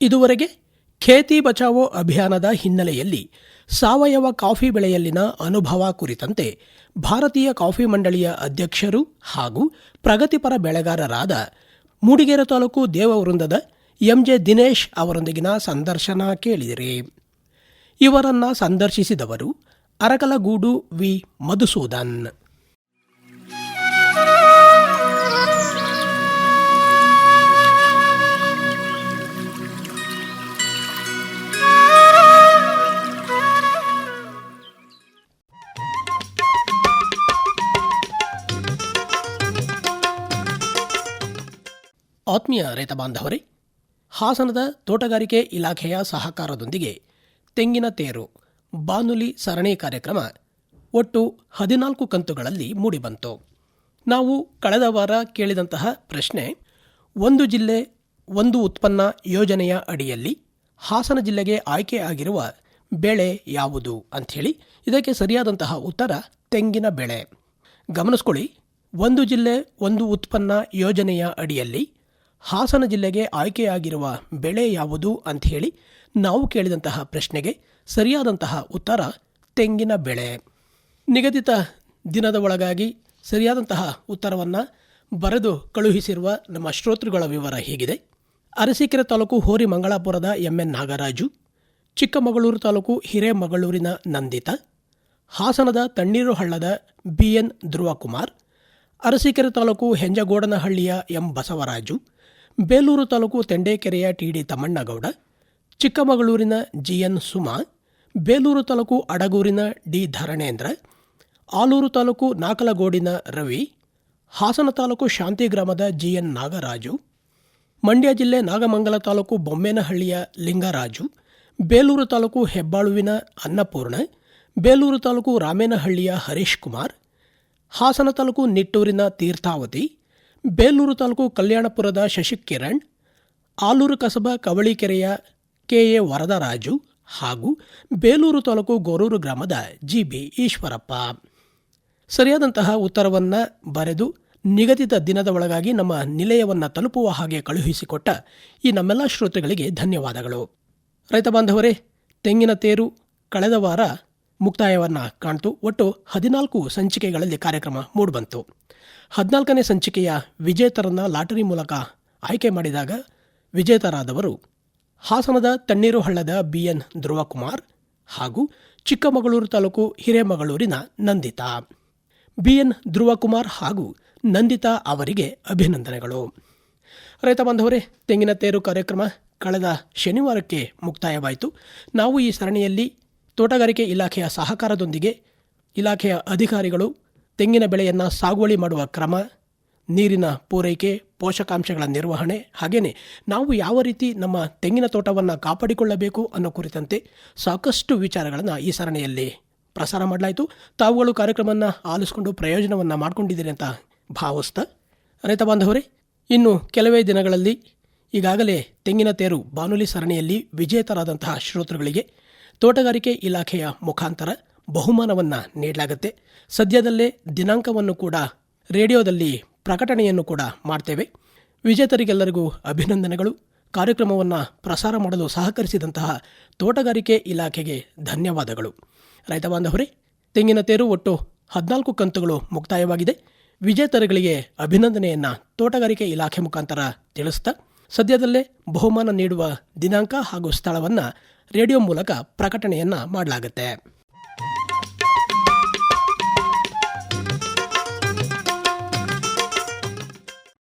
ಇದುವರೆಗೆ ಖೇತಿ ಬಚಾವೋ ಅಭಿಯಾನದ ಹಿನ್ನೆಲೆಯಲ್ಲಿ ಸಾವಯವ ಕಾಫಿ ಬೆಳೆಯಲ್ಲಿನ ಅನುಭವ ಕುರಿತಂತೆ ಭಾರತೀಯ ಕಾಫಿ ಮಂಡಳಿಯ ಅಧ್ಯಕ್ಷರು ಹಾಗೂ ಪ್ರಗತಿಪರ ಬೆಳೆಗಾರರಾದ ಮೂಡಿಗೆರೆ ತಾಲೂಕು ದೇವವೃಂದದ ಎಂಜೆ ದಿನೇಶ್ ಅವರೊಂದಿಗಿನ ಸಂದರ್ಶನ ಕೇಳಿದಿರಿ. ಇವರನ್ನ ಸಂದರ್ಶಿಸಿದವರು ಅರಕಲಗೂಡು ವಿ ಮಧುಸೂದನ್. ಆತ್ಮೀಯ ರೈತ ಬಾಂಧವರೇ, ಹಾಸನದ ತೋಟಗಾರಿಕೆ ಇಲಾಖೆಯ ಸಹಕಾರದೊಂದಿಗೆ ತೆಂಗಿನ ತೇರು ಬಾನುಲಿ ಸರಣಿ ಕಾರ್ಯಕ್ರಮ ಒಟ್ಟು 14 ಕಂತುಗಳಲ್ಲಿ ಮೂಡಿಬಂತು. ನಾವು ಕಳೆದ ವಾರ ಕೇಳಿದಂತಹ ಪ್ರಶ್ನೆ, ಒಂದು ಜಿಲ್ಲೆ ಒಂದು ಉತ್ಪನ್ನ ಯೋಜನೆಯ ಅಡಿಯಲ್ಲಿ ಹಾಸನ ಜಿಲ್ಲೆಗೆ ಆಯ್ಕೆ ಆಗಿರುವ ಬೆಳೆ ಯಾವುದು ಅಂಥೇಳಿ. ಇದಕ್ಕೆ ಸರಿಯಾದಂತಹ ಉತ್ತರ ತೆಂಗಿನ ಬೆಳೆ. ಗಮನಿಸ್ಕೊಳ್ಳಿ, ಒಂದು ಜಿಲ್ಲೆ ಒಂದು ಉತ್ಪನ್ನ ಯೋಜನೆಯ ಅಡಿಯಲ್ಲಿ ಹಾಸನ ಜಿಲ್ಲೆಗೆ ಆಯ್ಕೆಯಾಗಿರುವ ಬೆಳೆ ಯಾವುದು ಅಂಥೇಳಿ ನಾವು ಕೇಳಿದಂತಹ ಪ್ರಶ್ನೆಗೆ ಸರಿಯಾದಂತಹ ಉತ್ತರ ತೆಂಗಿನ ಬೆಳೆ. ನಿಗದಿತ ದಿನದ ಒಳಗಾಗಿ ಸರಿಯಾದಂತಹ ಉತ್ತರವನ್ನು ಬರೆದು ಕಳುಹಿಸಿರುವ ನಮ್ಮ ಶ್ರೋತೃಗಳ ವಿವರ ಹೀಗಿದೆ. ಅರಸೀಕೆರೆ ತಾಲೂಕು ಹೋರಿ ಮಂಗಳಾಪುರದ ಎಂಎನ್ ನಾಗರಾಜು, ಚಿಕ್ಕಮಗಳೂರು ತಾಲೂಕು ಹಿರೇಮಗಳೂರಿನ ನಂದಿತಾ, ಹಾಸನದ ತಣ್ಣೀರು ಹಳ್ಳದ ಬಿಎನ್ ಧ್ರುವಕುಮಾರ್, ಅರಸೀಕೆರೆ ತಾಲೂಕು ಹೆಂಜಗೋಡನಹಳ್ಳಿಯ ಎಂ ಬಸವರಾಜು, ಬೇಲೂರು ತಾಲೂಕು ತೆಂಡೇಕೆರೆಯ ಟಿಡಿ ತಮ್ಮಣ್ಣಗೌಡ, ಚಿಕ್ಕಮಗಳೂರಿನ ಜಿಎನ್ ಸುಮಾ, ಬೇಲೂರು ತಾಲೂಕು ಅಡಗೂರಿನ ಡಿ ಧರಣೇಂದ್ರ, ಆಲೂರು ತಾಲೂಕು ನಾಕಲಗೋಡಿನ ರವಿ, ಹಾಸನ ತಾಲೂಕು ಶಾಂತಿಗ್ರಾಮದ ಜಿಎನ್ ನಾಗರಾಜು, ಮಂಡ್ಯ ಜಿಲ್ಲೆ ನಾಗಮಂಗಲ ತಾಲೂಕು ಬೊಮ್ಮೇನಹಳ್ಳಿಯ ಲಿಂಗರಾಜು, ಬೇಲೂರು ತಾಲೂಕು ಹೆಬ್ಬಾಳುವಿನ ಅನ್ನಪೂರ್ಣ, ಬೇಲೂರು ತಾಲೂಕು ರಾಮೇನಹಳ್ಳಿಯ ಹರೀಶ್ ಕುಮಾರ್, ಹಾಸನ ತಾಲೂಕು ನಿಟ್ಟೂರಿನ ತೀರ್ಥಾವತಿ, ಬೇಲೂರು ತಾಲೂಕು ಕಲ್ಯಾಣಪುರದ ಶಶಿಕಿರಣ್, ಆಲೂರು ಕಸಬಾ ಕವಳಿಕೆರೆಯ ಕೆಎ ವರದರಾಜು, ಹಾಗೂ ಬೇಲೂರು ತಾಲೂಕು ಗೋರೂರು ಗ್ರಾಮದ ಜಿಬಿ ಈಶ್ವರಪ್ಪ. ಸರಿಯಾದಂತಹ ಉತ್ತರವನ್ನು ಬರೆದು ನಿಗದಿತ ದಿನದ ಒಳಗಾಗಿ ನಮ್ಮ ನಿಲಯವನ್ನು ತಲುಪುವ ಹಾಗೆ ಕಳುಹಿಸಿಕೊಟ್ಟ ಈ ನಮ್ಮೆಲ್ಲ ಶ್ರೋತೃಗಳಿಗೆ ಧನ್ಯವಾದಗಳು. ರೈತ ಬಾಂಧವರೇ, ತೆಂಗಿನ ತೇರು ಕಳೆದ ವಾರ ಮುಕ್ತಾಯವನ್ನು ಕಾಣ್ತು. ಒಟ್ಟು 14 ಸಂಚಿಕೆಗಳಲ್ಲಿ ಕಾರ್ಯಕ್ರಮ ಮೂಡಿಬಂತು. 14ನೇ ಸಂಚಿಕೆಯ ವಿಜೇತರನ್ನು ಲಾಟರಿ ಮೂಲಕ ಆಯ್ಕೆ ಮಾಡಿದಾಗ ವಿಜೇತರಾದವರು ಹಾಸನದ ತಣ್ಣೀರು ಹಳ್ಳದ BN ಧ್ರುವಕುಮಾರ್ ಹಾಗೂ ಚಿಕ್ಕಮಗಳೂರು ತಾಲೂಕು ಹಿರೇಮಗಳೂರಿನ ನಂದಿತಾ. BN ಧ್ರುವಕುಮಾರ್ ಹಾಗೂ ನಂದಿತಾ ಅವರಿಗೆ ಅಭಿನಂದನೆಗಳು. ರೈತ ಬಾಂಧವರೇ, ತೆಂಗಿನ ತೇರು ಕಾರ್ಯಕ್ರಮ ಕಳೆದ ಶನಿವಾರಕ್ಕೆ ಮುಕ್ತಾಯವಾಯಿತು. ನಾವು ಈ ಸರಣಿಯಲ್ಲಿ ತೋಟಗಾರಿಕೆ ಇಲಾಖೆಯ ಸಹಕಾರದೊಂದಿಗೆ ಇಲಾಖೆಯ ಅಧಿಕಾರಿಗಳು ತೆಂಗಿನ ಬೆಳೆಯನ್ನು ಸಾಗುವಳಿ ಮಾಡುವ ಕ್ರಮ, ನೀರಿನ ಪೂರೈಕೆ, ಪೋಷಕಾಂಶಗಳ ನಿರ್ವಹಣೆ, ಹಾಗೆಯೇ ನಾವು ಯಾವ ರೀತಿ ನಮ್ಮ ತೆಂಗಿನ ತೋಟವನ್ನು ಕಾಪಾಡಿಕೊಳ್ಳಬೇಕು ಅನ್ನೋ ಕುರಿತಂತೆ ಸಾಕಷ್ಟು ವಿಚಾರಗಳನ್ನು ಈ ಸರಣಿಯಲ್ಲಿ ಪ್ರಸಾರ ಮಾಡಲಾಯಿತು. ತಾವುಗಳು ಕಾರ್ಯಕ್ರಮವನ್ನು ಆಲಿಸಿಕೊಂಡು ಪ್ರಯೋಜನವನ್ನು ಮಾಡಿಕೊಂಡಿದ್ದೀರಿ ಅಂತ ಭಾವಿಸ್ತಾ, ರೈತ ಬಾಂಧವರೇ, ಇನ್ನು ಕೆಲವೇ ದಿನಗಳಲ್ಲಿ ಈಗಾಗಲೇ ತೆಂಗಿನ ತೇರು ಬಾನುಲಿ ಸರಣಿಯಲ್ಲಿ ವಿಜೇತರಾದಂತಹ ಶ್ರೋತೃಗಳಿಗೆ ತೋಟಗಾರಿಕೆ ಇಲಾಖೆಯ ಮುಖಾಂತರ ಬಹುಮಾನವನ್ನು ನೀಡಲಾಗುತ್ತೆ. ಸದ್ಯದಲ್ಲೇ ದಿನಾಂಕವನ್ನು ಕೂಡ ರೇಡಿಯೋದಲ್ಲಿ ಪ್ರಕಟಣೆಯನ್ನು ಕೂಡ ಮಾಡ್ತೇವೆ. ವಿಜೇತರಿಗೆಲ್ಲರಿಗೂ ಅಭಿನಂದನೆಗಳು. ಕಾರ್ಯಕ್ರಮವನ್ನು ಪ್ರಸಾರ ಮಾಡಲು ಸಹಕರಿಸಿದಂತಹ ತೋಟಗಾರಿಕೆ ಇಲಾಖೆಗೆ ಧನ್ಯವಾದಗಳು. ರೈತ ಬಾಂಧವರೇ, ತೆಂಗಿನ ತೇರು ಒಟ್ಟು 14 ಕಂತುಗಳು ಮುಕ್ತಾಯವಾಗಿದೆ. ವಿಜೇತರುಗಳಿಗೆ ಅಭಿನಂದನೆಯನ್ನು ತೋಟಗಾರಿಕೆ ಇಲಾಖೆ ಮುಖಾಂತರ ತಿಳಿಸ್ತಾ, ಸದ್ಯದಲ್ಲೇ ಬಹುಮಾನ ನೀಡುವ ದಿನಾಂಕ ಹಾಗೂ ಸ್ಥಳವನ್ನು ರೇಡಿಯೋ ಮೂಲಕ ಪ್ರಕಟಣೆಯನ್ನು ಮಾಡಲಾಗುತ್ತೆ.